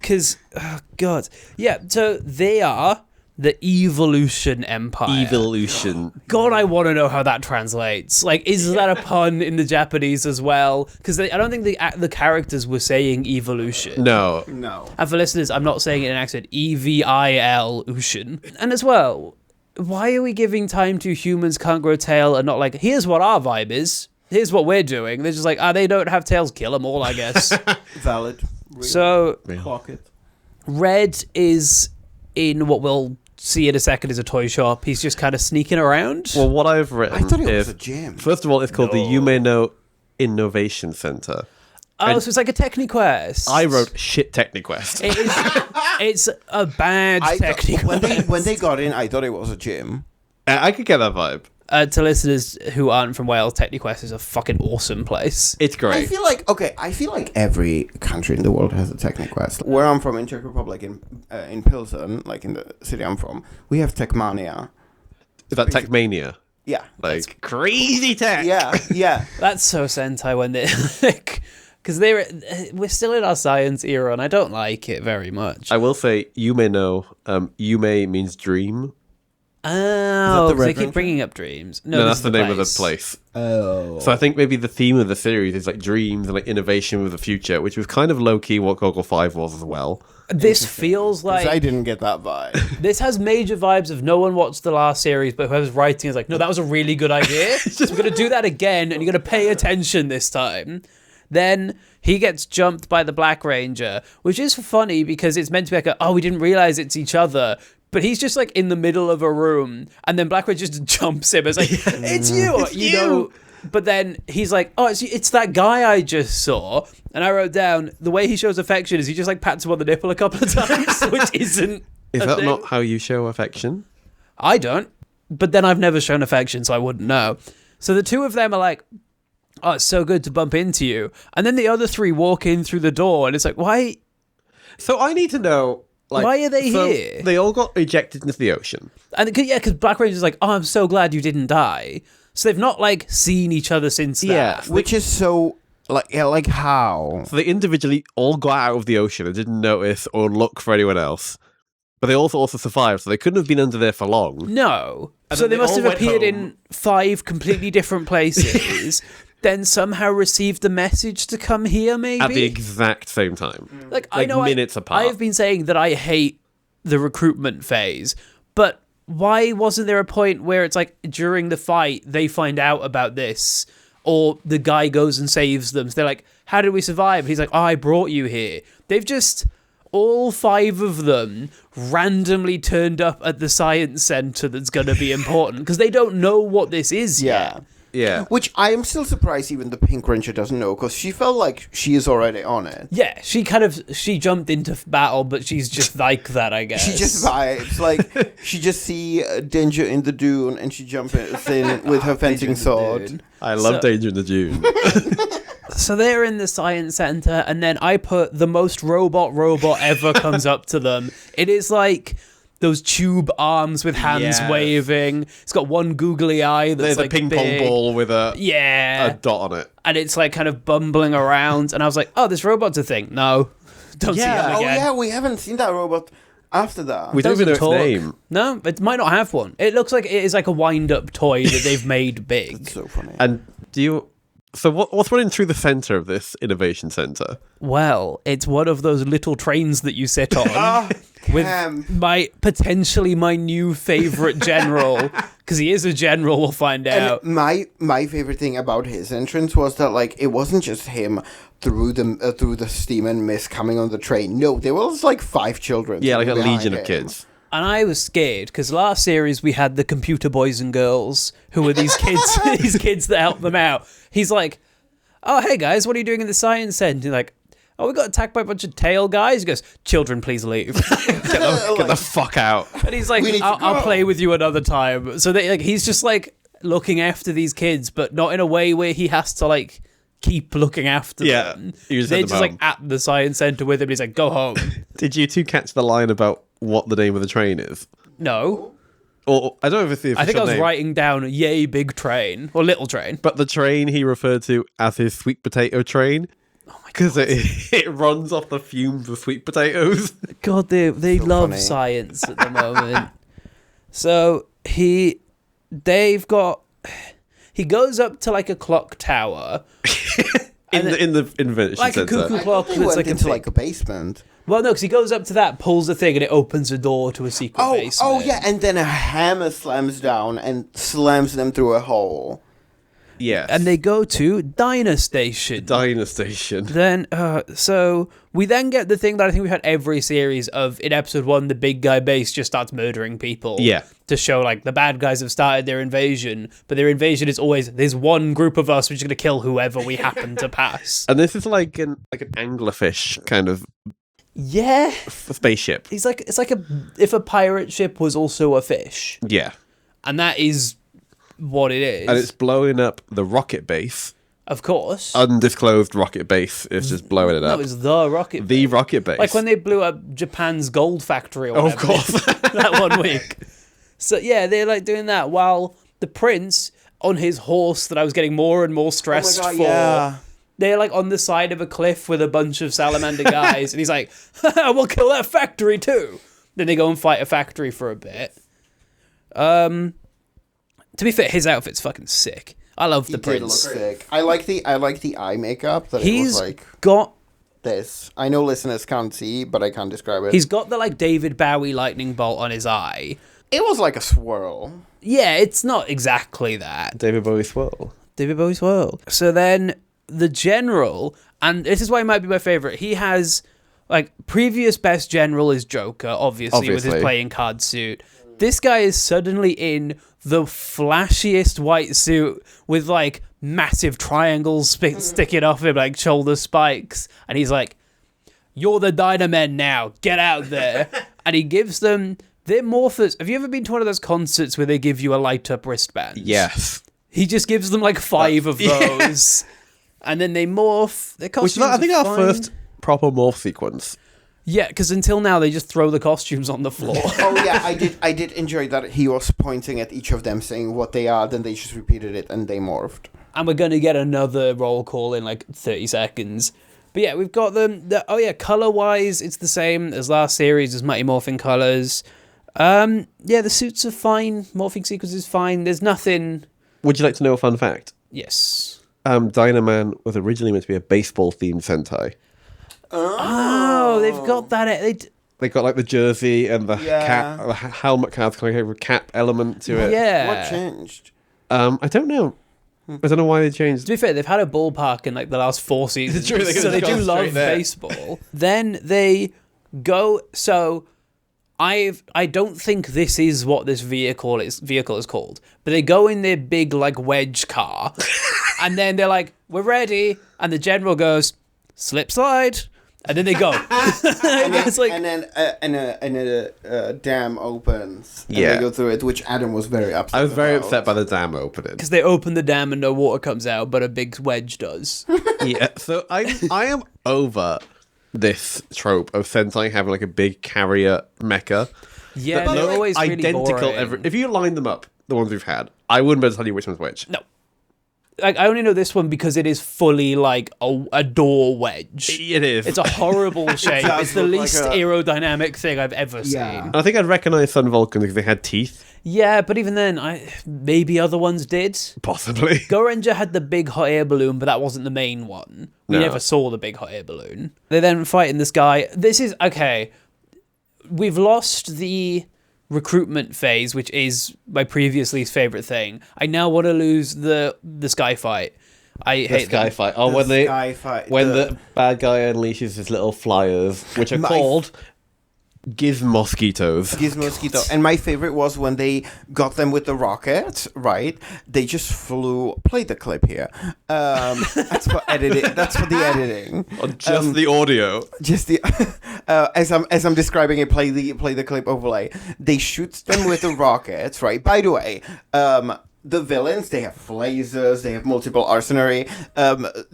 Because, oh God, yeah. So they are the Evolution Empire. Evolution. God, I want to know how that translates. Like, is that a pun in the Japanese as well? Because I don't think the characters were saying evolution. No. No. And for listeners, I'm not saying it in an accent. Evil-ution. And as well, why are we giving time to humans can't grow tail and not like, here's what our vibe is. Here's what we're doing. They're just like, they don't have tails. Kill them all, I guess. Valid. Real. So, Clock it. Red is in what we'll see in a second is a toy shop. He's just kind of sneaking around. Well, what I've written I thought it was is, a gym. first of all, it's called the Yume Innovation Center. so it's like a Techniquest. I wrote shit Techniquest. It is, it's a bad Techniquest. When they got in, I thought it was a gym. I could get that vibe. To listeners who aren't from Wales, Techniquest is a fucking awesome place. It's I great. feel like every country in the world has a Techniquest. Where I'm from, in Czech Republic, in Pilsen, like in the city I'm from, we have Techmania. Is that Techmania? Yeah. Like crazy tech. Yeah. That's so Sentai when they like, because we're still in our science era, and I don't like it very much. I will say, Yume no. Yume means dream. Oh, the 'cause they Red keep Ranger? bringing up dreams. No, this that's is the name of the place. Oh. So I think maybe the theme of the series is like dreams and like innovation with the future, which was kind of low key what Goggle 5 was as well. This feels I like didn't get that vibe. this has major vibes of no one watched the last series, but whoever's writing is like, no, that was a really good idea. So we're gonna do that again, and you're gonna pay attention this time. Then he gets jumped by the Black Ranger, which is funny because it's meant to be like, we didn't realize it's each other. But he's just like in the middle of a room, and then Black Ranger just jumps him. It's like, it's you, It's you you. know. But then he's like, it's that guy I just saw. And I wrote down the way he shows affection is he just like pats him on the nipple a couple of times, which isn't. Is a that thing. not how you show affection? I don't. But then I've never shown affection, so I wouldn't know. So the two of them are like, it's so good to bump into you. And then the other three walk in through the door, and it's like, why? So I need to know. Like, Why are they so here? They all got ejected into the ocean. And because Black Ranger's like, I'm so glad you didn't die. So they've not like seen each other since that. Yeah. Which is so Like how? So they individually all got out of the ocean and didn't notice or look for anyone else. But they also survived, so they couldn't have been under there for long. No. And So then they they must all have went appeared home. in 5 completely different places, then somehow received the message to come here, maybe? At the exact same time. Like, I like know minutes apart. I've been saying that I hate the recruitment phase, but why wasn't there a point where it's like during the fight they find out about this, or the guy goes and saves them? So they're like, how did we survive? And he's like, oh, I brought you here. They've just, all 5 of them randomly turned up at the science center that's going to be important because they don't know what this is yet. Yeah. Which I am still surprised even the Pink Ranger doesn't know, because she felt like she is already on it. Yeah, she jumped into battle, but she's just like that, I guess. She just vibes. Like, she just see danger in the dune, and she jumps in with her fencing sword. I love Danger in the Dune. So they're in the science center, and then I put the most robot ever comes up to them. It is like those tube arms with hands Yes. waving. It's got one googly eye that's There's like a ping pong big. ball with a dot on it. And it's like kind of bumbling around. And I was like, oh, this robot's a thing. No, don't see him Oh, again. yeah, we haven't seen that robot after that. We don't even know its Doesn't talk. name. No, it might not have one. It looks like it is like a wind-up toy that they've made big. It's so funny. And so what's running through the center of this innovation center? Well, it's one of those little trains that you sit on. With Cam. potentially my new favorite general, because he is a general, we'll find out. And my favorite thing about his entrance was that, like, it wasn't just him through the steam and mist coming on the train. No, there was like 5 children. Yeah, like a behind legion of him. kids. And I was scared, because last series we had the computer boys and girls, who were these kids, these kids that help them out. He's like, oh, hey guys, what are you doing in the science center? He's like, oh, we got attacked by a bunch of tail guys. He goes, children, please leave. Get the fuck out. And he's like, We need to I'll go." play with you another time. So he's just like looking after these kids, but not in a way where he has to like keep looking after Yeah, them. you just They're send them just like home. at the science center with him. He's like, go home. Did you two catch the line about what the name of the train is? No. Or I don't know if it's the official I think I was name, writing down, yay, big train. Or little train. but the train he referred to as his sweet potato train. Because it runs off the fumes of sweet potatoes. God, they So love funny. science at the moment. So he goes up to like a clock tower. in the invention Like a center. cuckoo clock He that's went like into a like a basement. Well, no, because he goes up to that, pulls the thing, and it opens a door to a secret basement. Oh yeah, and then a hammer slams down and slams them through a hole. Yes. And they go to Diner Station. Diner Station. Then, so we then get the thing that I think we've had every series of. In episode 1, the big guy base just starts murdering people. Yeah. To show like the bad guys have started their invasion, but their invasion is always there's one group of us which is going to kill whoever we happen to pass. And this is like an anglerfish kind of Yeah, spaceship. it's like if a pirate ship was also a fish, Yeah. and that is what it is. And it's blowing up the rocket base. Of course. Undisclosed rocket base is just blowing it No, up. it's the rocket. The rocket base. Like when they blew up Japan's gold factory or Oh, whatever. of course. that 1 week. So yeah, they're like doing that while the prince on his horse that I was getting more and more stressed for. Yeah. They're like on the side of a cliff with a bunch of salamander guys, and he's like, "We'll kill that factory too." Then they go and fight a factory for a bit. To be fair, his outfit's fucking sick. I love the He did look prince. sick. I like the eye makeup. That it He's was like got this. I know listeners can't see, but I can't describe it. he's got the like David Bowie lightning bolt on his eye. It was like a swirl. Yeah, it's not exactly that. David Bowie swirl. David Bowie's world. So then the general, and this is why he might be my favorite. He has like previous best general is Joker, obviously with his Obviously. playing card suit. This guy is suddenly in the flashiest white suit with like massive triangles sticking off him like shoulder spikes, and he's like, "You're the Dynaman now. Get out there!" And he gives them. They're morphers. Have you ever been to one of those concerts where they give you a light up wristband? Yes. He just gives them like 5 of those, and then they morph. Their Which costumes is, I think, are our fine. first proper morph sequence. Yeah, because until now they just throw the costumes on the floor. Oh yeah, I did enjoy that he was pointing at each of them saying what they are, then they just repeated it and they morphed. And we're going to get another roll call in like 30 seconds. But yeah, we've got them. Color-wise, it's the same as last series, as Mighty Morphin colors. Yeah, the suits are fine. Morphing sequence is fine. There's nothing... Would you like to know a fun fact? Yes. Dynaman was originally meant to be a baseball-themed Sentai. Oh, they've got that... They got like the jersey and the cap, the helmet kind of a cap element to it. Yeah. What changed? I don't know. I don't know why they changed. To be fair, they've had a ballpark in like the last 4 seasons, True, so they do love baseball. Then they go. So I don't think this is what this vehicle is called, but they go in their big like wedge car, and then they're like, "We're ready," and the general goes, "Slip slide." And then they go. It's like, and then a dam opens. And Yeah. they go through it, which Adam was very upset. I was very about. upset by the dam opening. because they open the dam and no water comes out, but a big wedge does. Yeah, so I am over this trope of Sentai having like a big carrier mecha. Yeah, That they're look always really identical. boring. If you line them up, the ones we've had, I wouldn't be able to tell you which one's which. No. Like, I only know this one because it is fully like a door wedge. It is. It's a horrible shape. does It's the look least like aerodynamic thing I've ever Yeah. seen. And I think I'd recognise Sun Vulcan because they had teeth, Yeah, but even then, maybe other ones did. possibly. Go Ranger had the big hot air balloon, but that wasn't the main one. We No. never saw the big hot air balloon. They then fighting this guy. This is okay. We've lost the recruitment phase, which is my previous least favorite thing. I now want to lose the sky fight. I The hate sky them. fight. Oh, The when they sky fight, when the bad guy unleashes his little flyers, which are My- called Gizmosquitos. Gizmosquito. And my favorite was when they got them with the rocket, right? They just flew. Play the clip here. That's for editing. That's for the editing. Just the audio. Just the as I'm describing it, play the clip overlay. They shoot them with the rockets, right? By the way, the villains, they have lasers, they have multiple arsenary.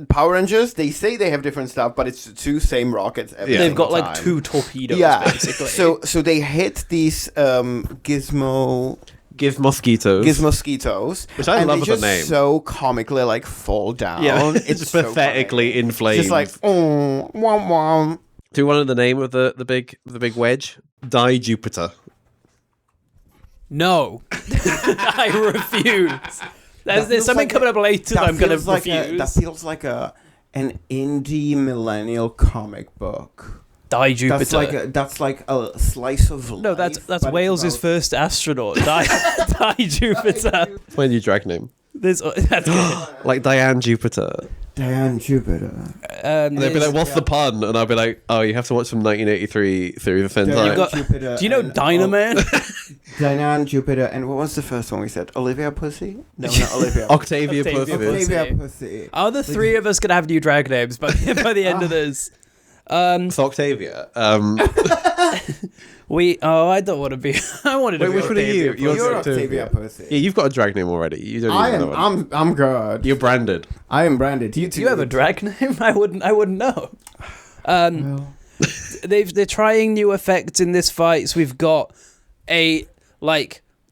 Power Rangers, they say they have different stuff, but it's the 2 same rockets every They've single got like time. 2 torpedoes, Yeah. basically. So they hit these Gizmosquitos, Which I and love they the just name. so comically like fall down. Yeah, It's so pathetically funny. inflamed. Just like oh, wom wom. Do you want to know the name of the big wedge? Die Jupiter. No. I refuse. There's feels something like coming up later that I'm going to feels like refuse. that feels like an indie millennial comic book. Die Jupiter. That's like a slice of life. No, that's but it's Wales' about- first astronaut. Die Jupiter. That's my new drag name. That's good. Like Diane Jupiter. Diane Jupiter. And they'd be like, what's Yeah. the pun? And I'd be like, oh, you have to watch some 1983 series of Diane Sentai. got- Jupiter Do you know and- Dynaman? Diane Jupiter, and what was the first one we said? Olivia Pussy? No, not Olivia. Octavia Octavia Pussy. Pussy. Olivia Pussy. Are the 3 of us going to have new drag names by the end of this? It's Octavia. I don't want to be. I wanted to Wait, be which one are you? Octavia You're Pussy. You're Octavia Pussy. Yeah, you've got a drag name already. You don't I need am. another one. I'm good. You're branded. I am branded. You Do you have a drag name? I wouldn't know. Well, They're trying new effects in this fight. So we've got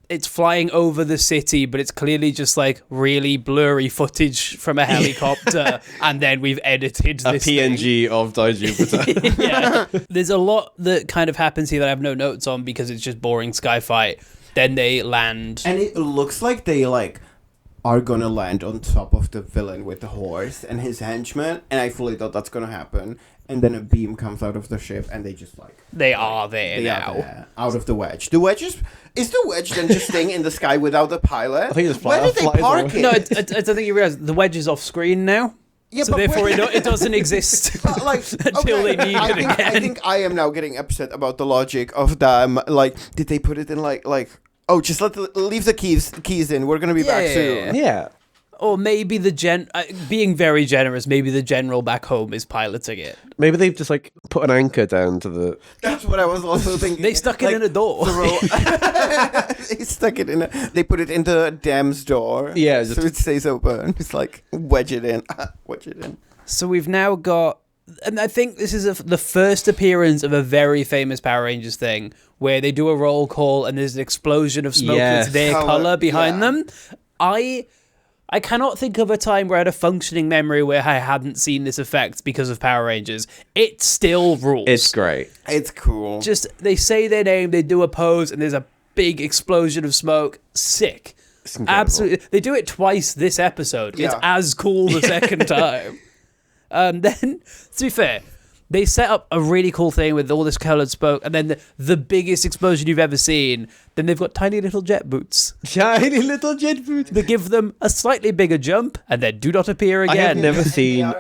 it's flying over the city, but it's clearly just like really blurry footage from a helicopter, and then we've edited A this PNG of Die Jupiter. thing. Yeah, there's a lot that kind of happens here that I have no notes on because it's just boring sky fight. Then they land. and it looks like they are gonna land on top of the villain with the horse and his henchmen, and I fully thought that's gonna happen. And then a beam comes out of the ship, and they just They are there they now. are there, out of the wedge. The wedge is the wedge then just staying in the sky without the pilot? I think it's Where did they flies park away. it? No, I don't think you realize the wedge is off screen now. Yeah, So but therefore, where- it doesn't exist Like, until they need I it think, again. I think I am now getting upset about the logic of them. Like, did they put it in like? Oh, just leave the keys in. We're gonna be back Yeah. soon. Yeah. Or maybe being very generous, maybe the general back home is piloting it. Maybe they've just like put an anchor down to the. That's what I was also thinking. They stuck it in a door. They stuck it in. They put it in the dam's door. Yeah, just- so it stays open. It's like wedge it in. Wedge it in. So we've now got, and I think this is the first appearance of a very famous Power Rangers thing where they do a roll call and there's an explosion of smoke Yes. that's their Colour, color behind yeah. them. I I cannot think of a time where I had a functioning memory where I hadn't seen this effect because of Power Rangers. It still rules. It's great. It's cool. Just, they say their name, they do a pose, and there's a big explosion of smoke. Sick. Absolutely. They do it twice this episode. Yeah. It's as cool the second time. Then, to be fair, they set up a really cool thing with all this coloured smoke, and then the biggest explosion you've ever seen. Then they've got tiny little jet boots. Shiny little jet boots. They give them a slightly bigger jump, and then do not appear again. I have never seen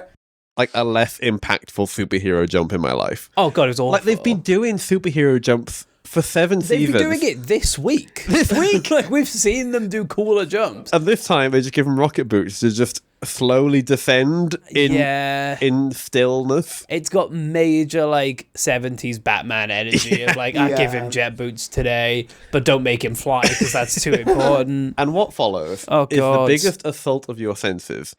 like a less impactful superhero jump in my life. Oh god, it's awful. Like they've been doing superhero jumps for 7 They've seasons. been doing it this week. This week? Like, we've seen them do cooler jumps. And this time they just give them rocket boots to just slowly descend in stillness. It's got major, like, 70s Batman energy of, like, I give him jet boots today, but don't make him fly because that's too important. And what follows Oh, is the God. biggest assault of your senses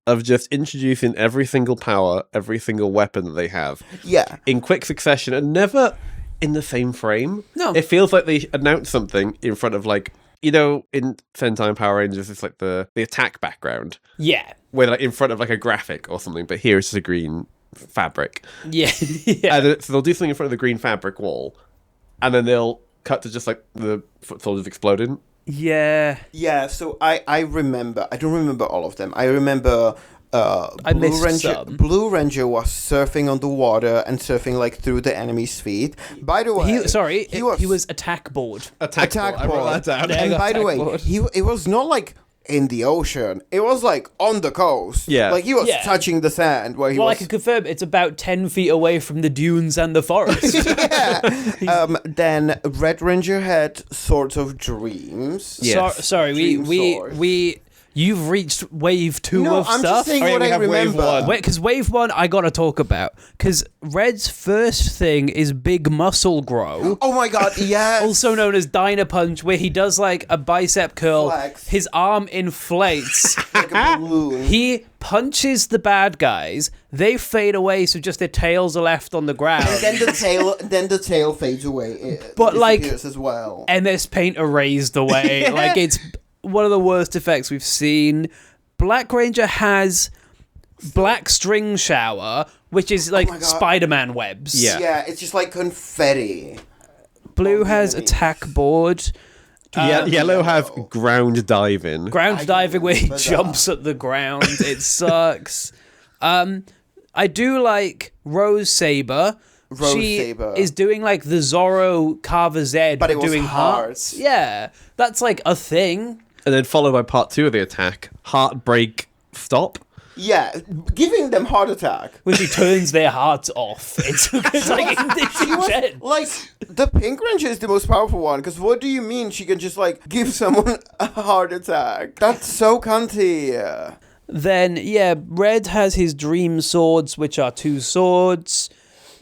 of just introducing every single power, every single weapon that they have Yeah. in quick succession and never in the same frame. No. It feels like they announced something in front of, like, you know, in Sentai Power Rangers, it's like the attack background. Yeah. Where they're like in front of like a graphic or something, but here it's just a green fabric. Yeah. Yeah. And then, so they'll do something in front of the green fabric wall, and then they'll cut to just like the foot soldiers exploding. Yeah. Yeah, so I remember, I don't remember all of them. I remember I missed some. Blue Ranger was surfing on the water and surfing like through the enemy's feet. By the way, He was attack board. Attack attack ball. I wrote board. that down. Yeah. And by the attack way, board. it was not like in the ocean. It was like on the coast. Yeah. Like he was Yeah. touching the sand where he Well, I was. can confirm it's about 10 feet away from the dunes and the forest. Then Red Ranger had sort of dreams. Yes. Sorry, Dream sword. you've reached wave 2 No, of I'm stuff. just saying Oh, yeah, what we I have wave remember. one. Wait, because wave 1 I gotta talk about. Because Red's first thing is big muscle grow, Oh my god, yes. also known as Dyna Punch, where he does like a bicep curl. Flex. His arm inflates. like a balloon. He punches the bad guys. They fade away, so just their tails are left on the ground. then the tail fades away. It But, like- disappears as well. MS Paint erased away. Like, it's one of the worst effects we've seen. Black Ranger has Black String Shower, which is like my God. Spider-Man webs. Yeah. Yeah, it's just like confetti. Blue Oh, has really? Attack Board. Yellow have ground diving. Ground I diving where he remember that. jumps at the ground. It sucks. I do like Rose Saber. Rose She Saber. is doing like the Zorro Carver Z, But it was doing hearts. Yeah, that's like a thing. And then followed by part 2 of the attack, Heartbreak Stop. Yeah, giving them heart attack. When she turns their hearts off. It's like intense. Like, the Pink Ranger is the most powerful one, because what do you mean she can just, like, give someone a heart attack? That's so cunty. Then, yeah, Red has his Dream Swords, which are 2 swords.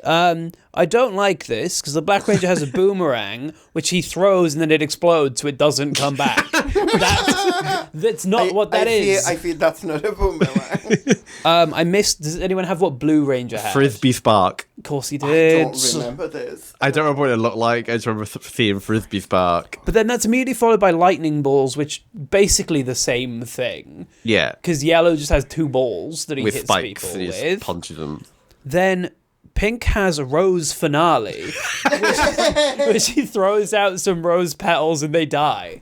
I don't like this, because the Black Ranger has a boomerang, which he throws and then it explodes, so it doesn't come back. That's not what that is. I feel that's not a boomerang. I missed... Does anyone have what Blue Ranger has? Frisbee Spark. Of course he I did. don't remember this. I don't remember what it looked like. I just remember seeing Frisbee Spark. But then that's immediately followed by Lightning Balls, which basically the same thing. Yeah. Because Yellow just has 2 balls that he With hits spikes. people And he just with. punches them. Then Pink has Rose Finale, which he throws out some rose petals and they die.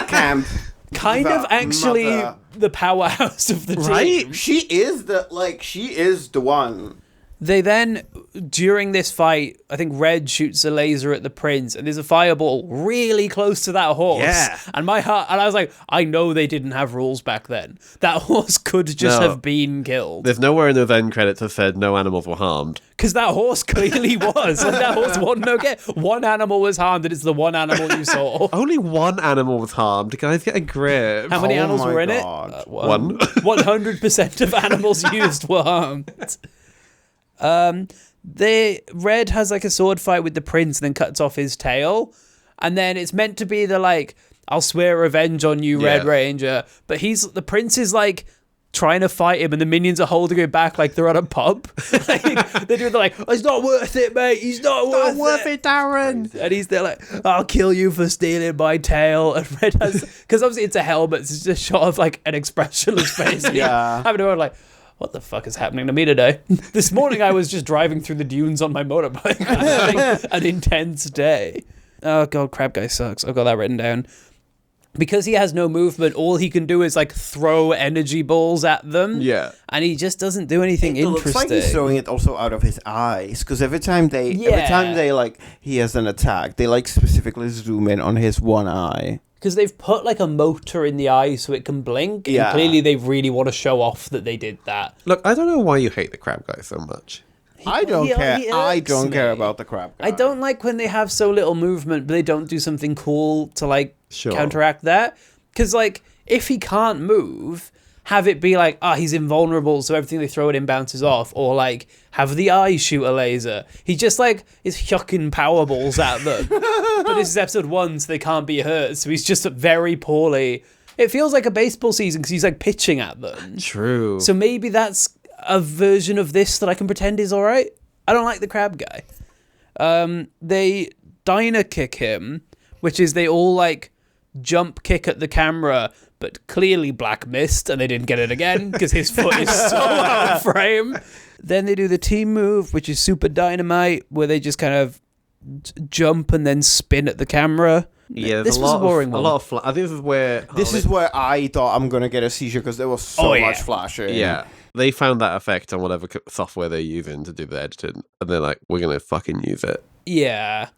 Camp. Kind of actually Mother. the powerhouse of the team. Right? She is the one. They then, during this fight, I think Red shoots a laser at the prince, and there's a fireball really close to that horse. Yeah. And I was like, I know they didn't have rules back then. That horse could just No. have been killed. There's nowhere in those end credits that said no animals were harmed. Because that horse clearly was. Like, that horse wasn't okay. One animal was harmed, and it's the one animal you saw. Only one animal was harmed. Guys, get a grip. How many Oh animals my were in God. it? One. 100% of animals used were harmed. The Red has like a sword fight with the prince and then cuts off his tail. And then it's meant to be the like, I'll swear revenge on you, Red Yeah. Ranger. But the prince is like trying to fight him, and the minions are holding him back like they're at a pub. Like, they're like, it's not worth it, mate. He's not worth it, Darren. And he's there like, I'll kill you for stealing my tail. And Red has, because obviously it's a helmet, it's just a shot of like an expressionless face. Yeah. Having to go like, what the fuck is happening to me today? This morning I was just driving through the dunes on my motorbike. Having an intense day. Oh god, Crab Guy sucks. I've got that written down. Because he has no movement, all he can do is like throw energy balls at them. Yeah. And he just doesn't do anything It interesting. looks like he's throwing it also out of his eyes, because every time they like he has an attack, they like specifically zoom in on his one eye. Because they've put like a motor in the eye so it can blink. Yeah. And clearly they really want to show off that they did that. Look, I don't know why you hate the Crab Guy so much. I don't care. he I irks don't care me. about the Crab Guy. I don't like when they have so little movement, but they don't do something cool to like Sure. counteract that. Because like if he can't move, have it be like, he's invulnerable, so everything they throw at him bounces off, or like have the eye shoot a laser. He just like is chucking power balls at them. But this is episode 1, so they can't be hurt. So he's just very poorly. It feels like a baseball season because he's like pitching at them. True. So maybe that's a version of this that I can pretend is all right. I don't like the Crab Guy. They Dyna kick him, which is they all like jump kick at the camera, but clearly Black missed and they didn't get it again because his foot is so out of frame. Then they do the team move, which is Super Dynamite, where they just kind of jump and then spin at the camera. Yeah, this was a boring one. A lot of I think this is where This is where I thought I'm gonna get a seizure because there was so much flashing. Yeah, they found that effect on whatever software they're using to do the editing, and they're like, "We're gonna fucking use it." Yeah,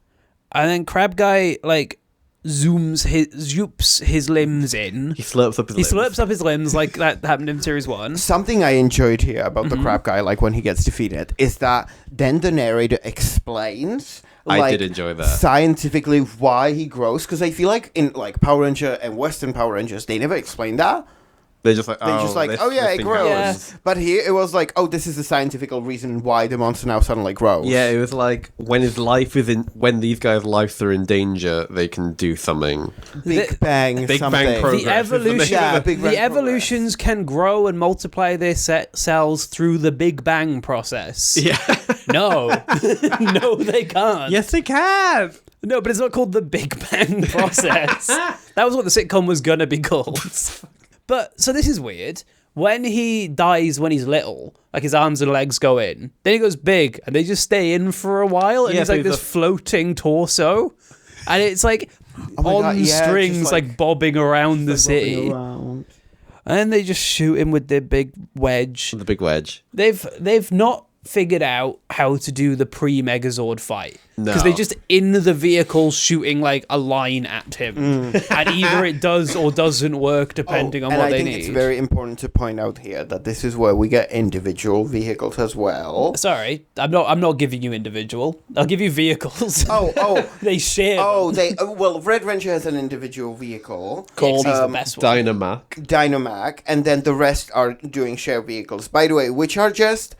and then Crab Guy like zoops his limbs in. He slurps up his He limbs. slurps up his limbs like that happened in series 1. Something I enjoyed here about the Crab Guy, like when he gets defeated, is that then the narrator explains. I did enjoy that. Scientifically, why he grows, because I feel like in like Power Ranger and Western Power Rangers, they never explain that. They're just like, it grows. Yeah. But here it was like, this is the scientific reason why the monster now suddenly grows. Yeah, it was like when these guys' lives are in danger, they can do something. Big Bang, Big something. Bang progress. The evolution, Yeah, Big Bang the evolutions can grow and multiply their cells through the Big Bang process. Yeah. No, no, they can't. Yes, they can. No, but it's not called the Big Bang process. That was what the sitcom was gonna be called. But so this is weird. When he dies when he's little, like his arms and legs go in, then he goes big, and they just stay in for a while, and Yeah, he's so like he's this floating torso, and it's like on strings, just like bobbing around the city. Around. And then they just shoot him with their big wedge. The big wedge. They've not figured out how to do the pre-Megazord fight. Because No. they just in the vehicle shooting like a line at him. And either it does or doesn't work depending on what they I think need. it's very important to point out here that this is where we get individual vehicles as well. Sorry, I'm not giving you individual. I'll give you vehicles. They share. Red Ranger has an individual vehicle called the best one. Dynaman. and then the rest are doing shared vehicles. By the way, which are just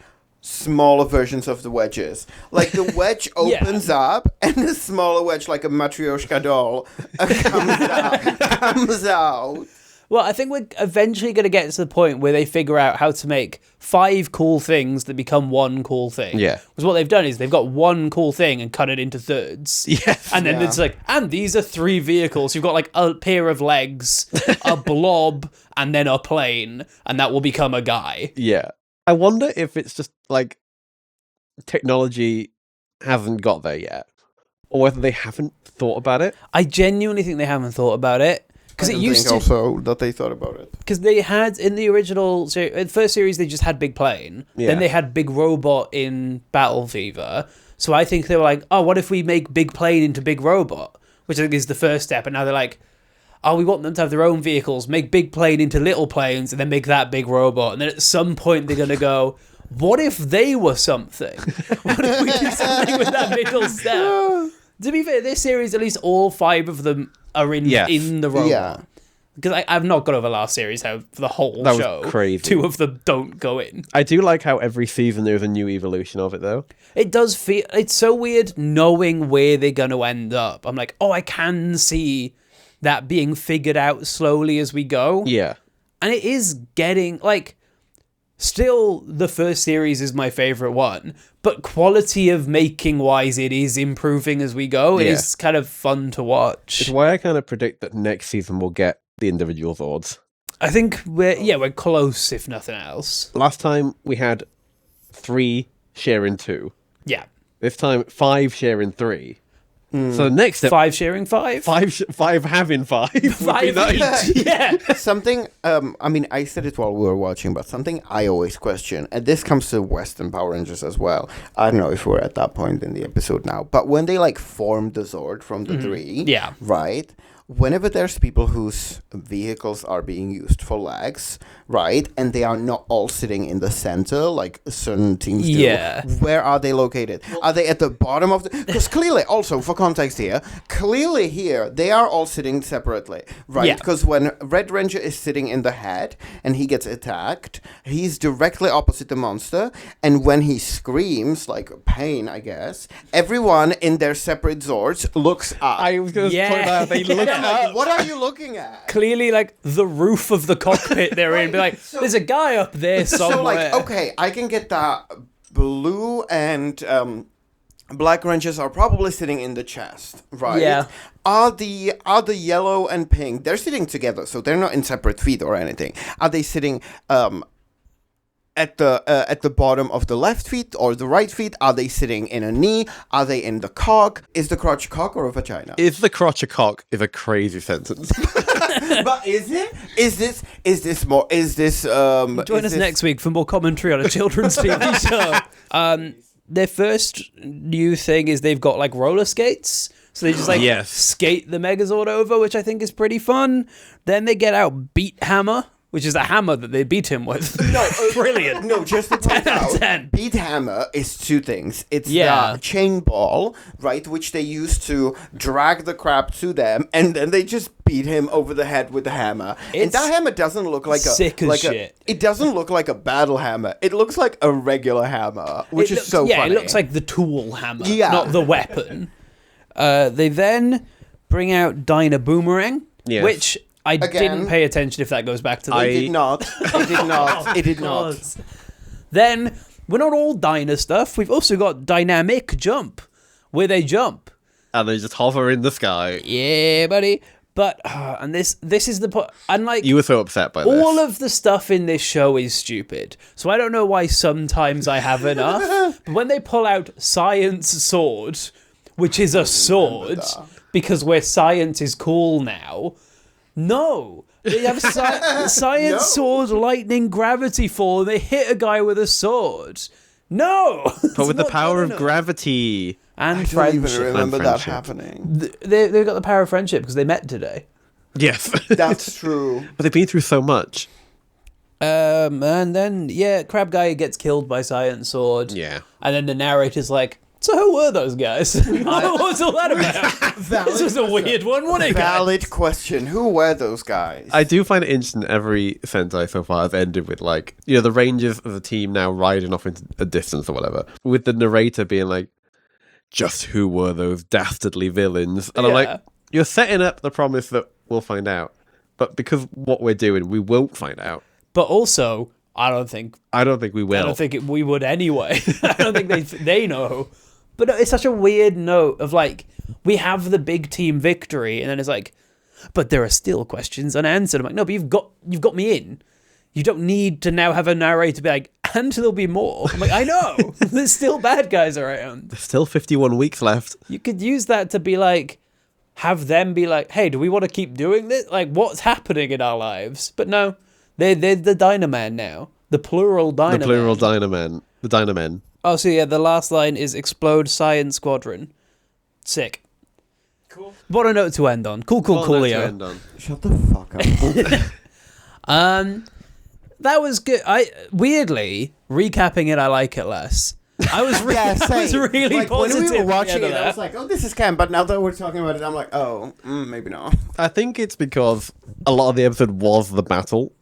smaller versions of the wedges. Like the wedge opens up and the smaller wedge, like a Matryoshka doll, comes out. Well, I think we're eventually going to get to the point where they figure out how to make 5 cool things that become one cool thing. Yeah. Because what they've done is they've got one cool thing and cut it into thirds. Yes. And then it's like, and these are 3 vehicles. You've got like a pair of legs, a blob, and then a plane, and that will become a guy. Yeah. I wonder if it's just like technology hasn't got there yet, or whether they haven't thought about it. I genuinely think they haven't thought about it. Because it used to also that they thought about it. Because they had in the original first series they just had Big Plane. Yeah. Then they had Big Robot in Battle Fever. So I think they were like, what if we make Big Plane into Big Robot? Which I think is the first step. And now they're like, we want them to have their own vehicles, make Big Plane into little planes, and then make that Big Robot. And then at some point they're going to go, what if they were something? What if we did something with that middle step? To be fair, this series, at least all 5 of them are in the robot. Yeah. Because I've not got over last series how for the whole That show, was crazy. 2 of them don't go in. I do like how every season there's a new evolution of it, though. It does feel... It's so weird knowing where they're going to end up. I'm like, I can see that being figured out slowly as we go. Yeah. And it is getting... Like, Still, the first series is my favorite one, but quality of making wise, it is improving as we go. It is kind of fun to watch. It's why I kind of predict that next season we'll get the individual Zords. I think we're close, if nothing else. Last time we had 3 sharing 2. Yeah. This time 5 sharing 3. So next step, 5 sharing 5? 5 having 5. 5 each. Yeah. Something, I mean, I said it while we were watching, but something I always question, and this comes to Western Power Rangers as well. I don't know if we're at that point in the episode now, but when they like formed the Zord from the 3, Yeah. right? Whenever there's people whose vehicles are being used for legs, right, and they are not all sitting in the center like certain teams do, Yeah. where are they located? Are they at the bottom of the... Because clearly, also, for context here, clearly here, they are all sitting separately, right? Yeah. Because when Red Ranger is sitting in the head and he gets attacked, he's directly opposite the monster, and when he screams, like pain, I guess, everyone in their separate Zords looks up. I was going to point out they look I'm like, what are you looking at? Clearly, like, the roof of the cockpit they're in. Be like, there's a guy up there somewhere. So, like, okay, I can get that blue and black Rangers are probably sitting in the chest, right? Yeah. Are the yellow and pink, they're sitting together, so they're not in separate feet or anything. Are they sitting at the bottom of the left feet or the right feet? Are they sitting in a knee? Are they in the cock? Is the crotch a cock or a vagina? Is the crotch a cock is a crazy sentence. But is it? Is this more? Is this Join us next week for more commentary on a children's TV show. Their first new thing is they've got like roller skates. So they just like skate the Megazord over, which I think is pretty fun. Then they get out Beat Hammer, which is a hammer that they beat him with. No, brilliant. No, just to point 10 out of out, 10. Beat Hammer is 2 things. It's Yeah. the chain ball, right, which they use to drag the crab to them, and then they just beat him over the head with the hammer. And It's that hammer doesn't look like sick as shit. It doesn't look like a battle hammer. It looks like a regular hammer, which is so funny. Yeah, it looks like the tool hammer, Yeah. not the weapon. They then bring out Dyna Boomerang, Yes. which I Again, didn't pay attention if that goes back to the... It did not. It did not. It did not. Then, we're not all Dyna stuff. We've also got Dynamic Jump, where they jump. And they just hover in the sky. Yeah, buddy. But, and this is the point. Unlike You were so upset by this. all of the stuff in this show is stupid. So I don't know why sometimes I have enough. But when they pull out Science Sword, which is a sword, because where science is cool now... No, they have science sword, lightning, gravity fall, and they hit a guy with a sword. No, But with the power of gravity. and I don't friendship. even remember And that friendship. happening. They've got the power of friendship because they met today. Yes. That's true. But they've been through so much. And then Crab Guy gets killed by Science Sword. Yeah. And then the narrator's like, "So who were those guys? What was all that about? This was a weird one, wasn't it, guys?" Valid question. Who were those guys? I do find it interesting every Sentai so far has ended with, like, you know, the Rangers of the team now riding off into a distance or whatever, with the narrator being like, just who were those dastardly villains? And I'm like, you're setting up the promise that we'll find out. But because what we're doing, we won't find out. But also, I don't think we will. I don't think we would anyway. I don't think they know. But no, it's such a weird note of like, we have the big team victory, and then it's like, but there are still questions unanswered. I'm like, no, but you've got me in. You don't need to now have a narrator be like, and there'll be more. I'm like, I know. There's still bad guys around. There's still 51 weeks left. You could use that to be like, have them be like, hey, do we want to keep doing this? Like, what's happening in our lives? But no, they're the Dynaman now. The plural Dynaman. The plural Dynaman. The Dynamen. Oh, so yeah, the last line is Explode Science Squadron. Sick. Cool. What a note to end on. Coolio. Shut the fuck up. That was good. Weirdly, recapping it, I like it less. I was really like, positive. when we were watching at the it, end of I was that. like, oh, this is camp. But now that we're talking about it, I'm like, oh, maybe not. I think it's because a lot of the episode was the battle.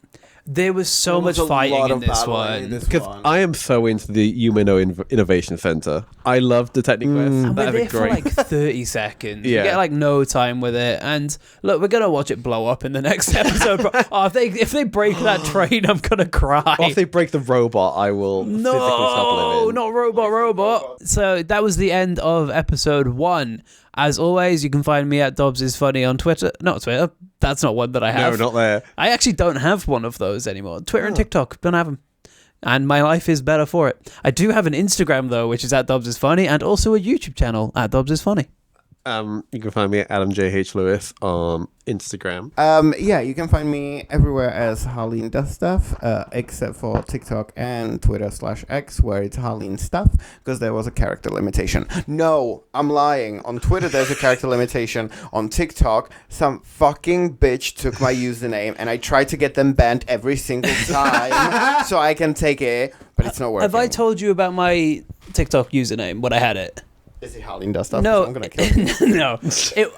There was so much was a fighting lot in of this battling in one. this Because one. I am so into the Umino Innovation Center. I love the Techniquest. And we're That'd there be for great. like 30 seconds. You Yeah. get like no time with it. And look, we're going to watch it blow up in the next episode. Oh, if they break that train, I'm going to cry. Or if they break the robot, I will physically stop No, living. not robot. So that was the end of episode 1. As always, you can find me at Dobbs is Funny on Twitter. Not Twitter. That's not one that I have. No, not there. I actually don't have one of those anymore. Twitter and TikTok, don't have them. And my life is better for it. I do have an Instagram, though, which is at Dobbs is Funny, and also a YouTube channel at Dobbs is Funny. You can find me at Adam J H Lewis on Instagram. Yeah, you can find me everywhere as Harleen Does Stuff, except for TikTok and Twitter/X, where it's Harleen Stuff, because there was a character limitation. No, I'm lying. On Twitter, there's a character limitation. On TikTok, some fucking bitch took my username, and I tried to get them banned every single time so I can take it, but it's not working. Have I told you about my TikTok username when I had it? Is it Harleen Does Stuff? No, I'm gonna kill you. no.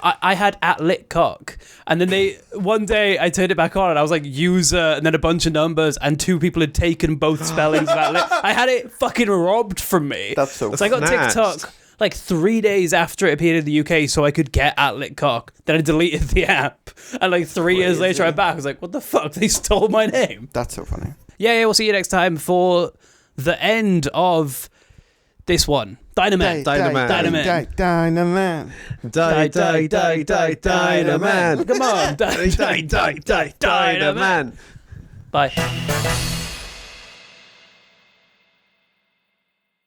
I had @litcock, and then one day I turned it back on, and I was like user, and then a bunch of numbers, and 2 people had taken both spellings of @lit. I had it fucking robbed from me. That's so I got snatched. TikTok like 3 days after it appeared in the UK, so I could get @litcock. Then I deleted the app, and like 3 years later, I'm back. I was like, what the fuck? They stole my name. That's so funny. Yeah. We'll see you next time for the end of this one. Dynaman. Dynaman. Dynaman. Dynaman. Come on. Dynaman. Dynaman. Bye.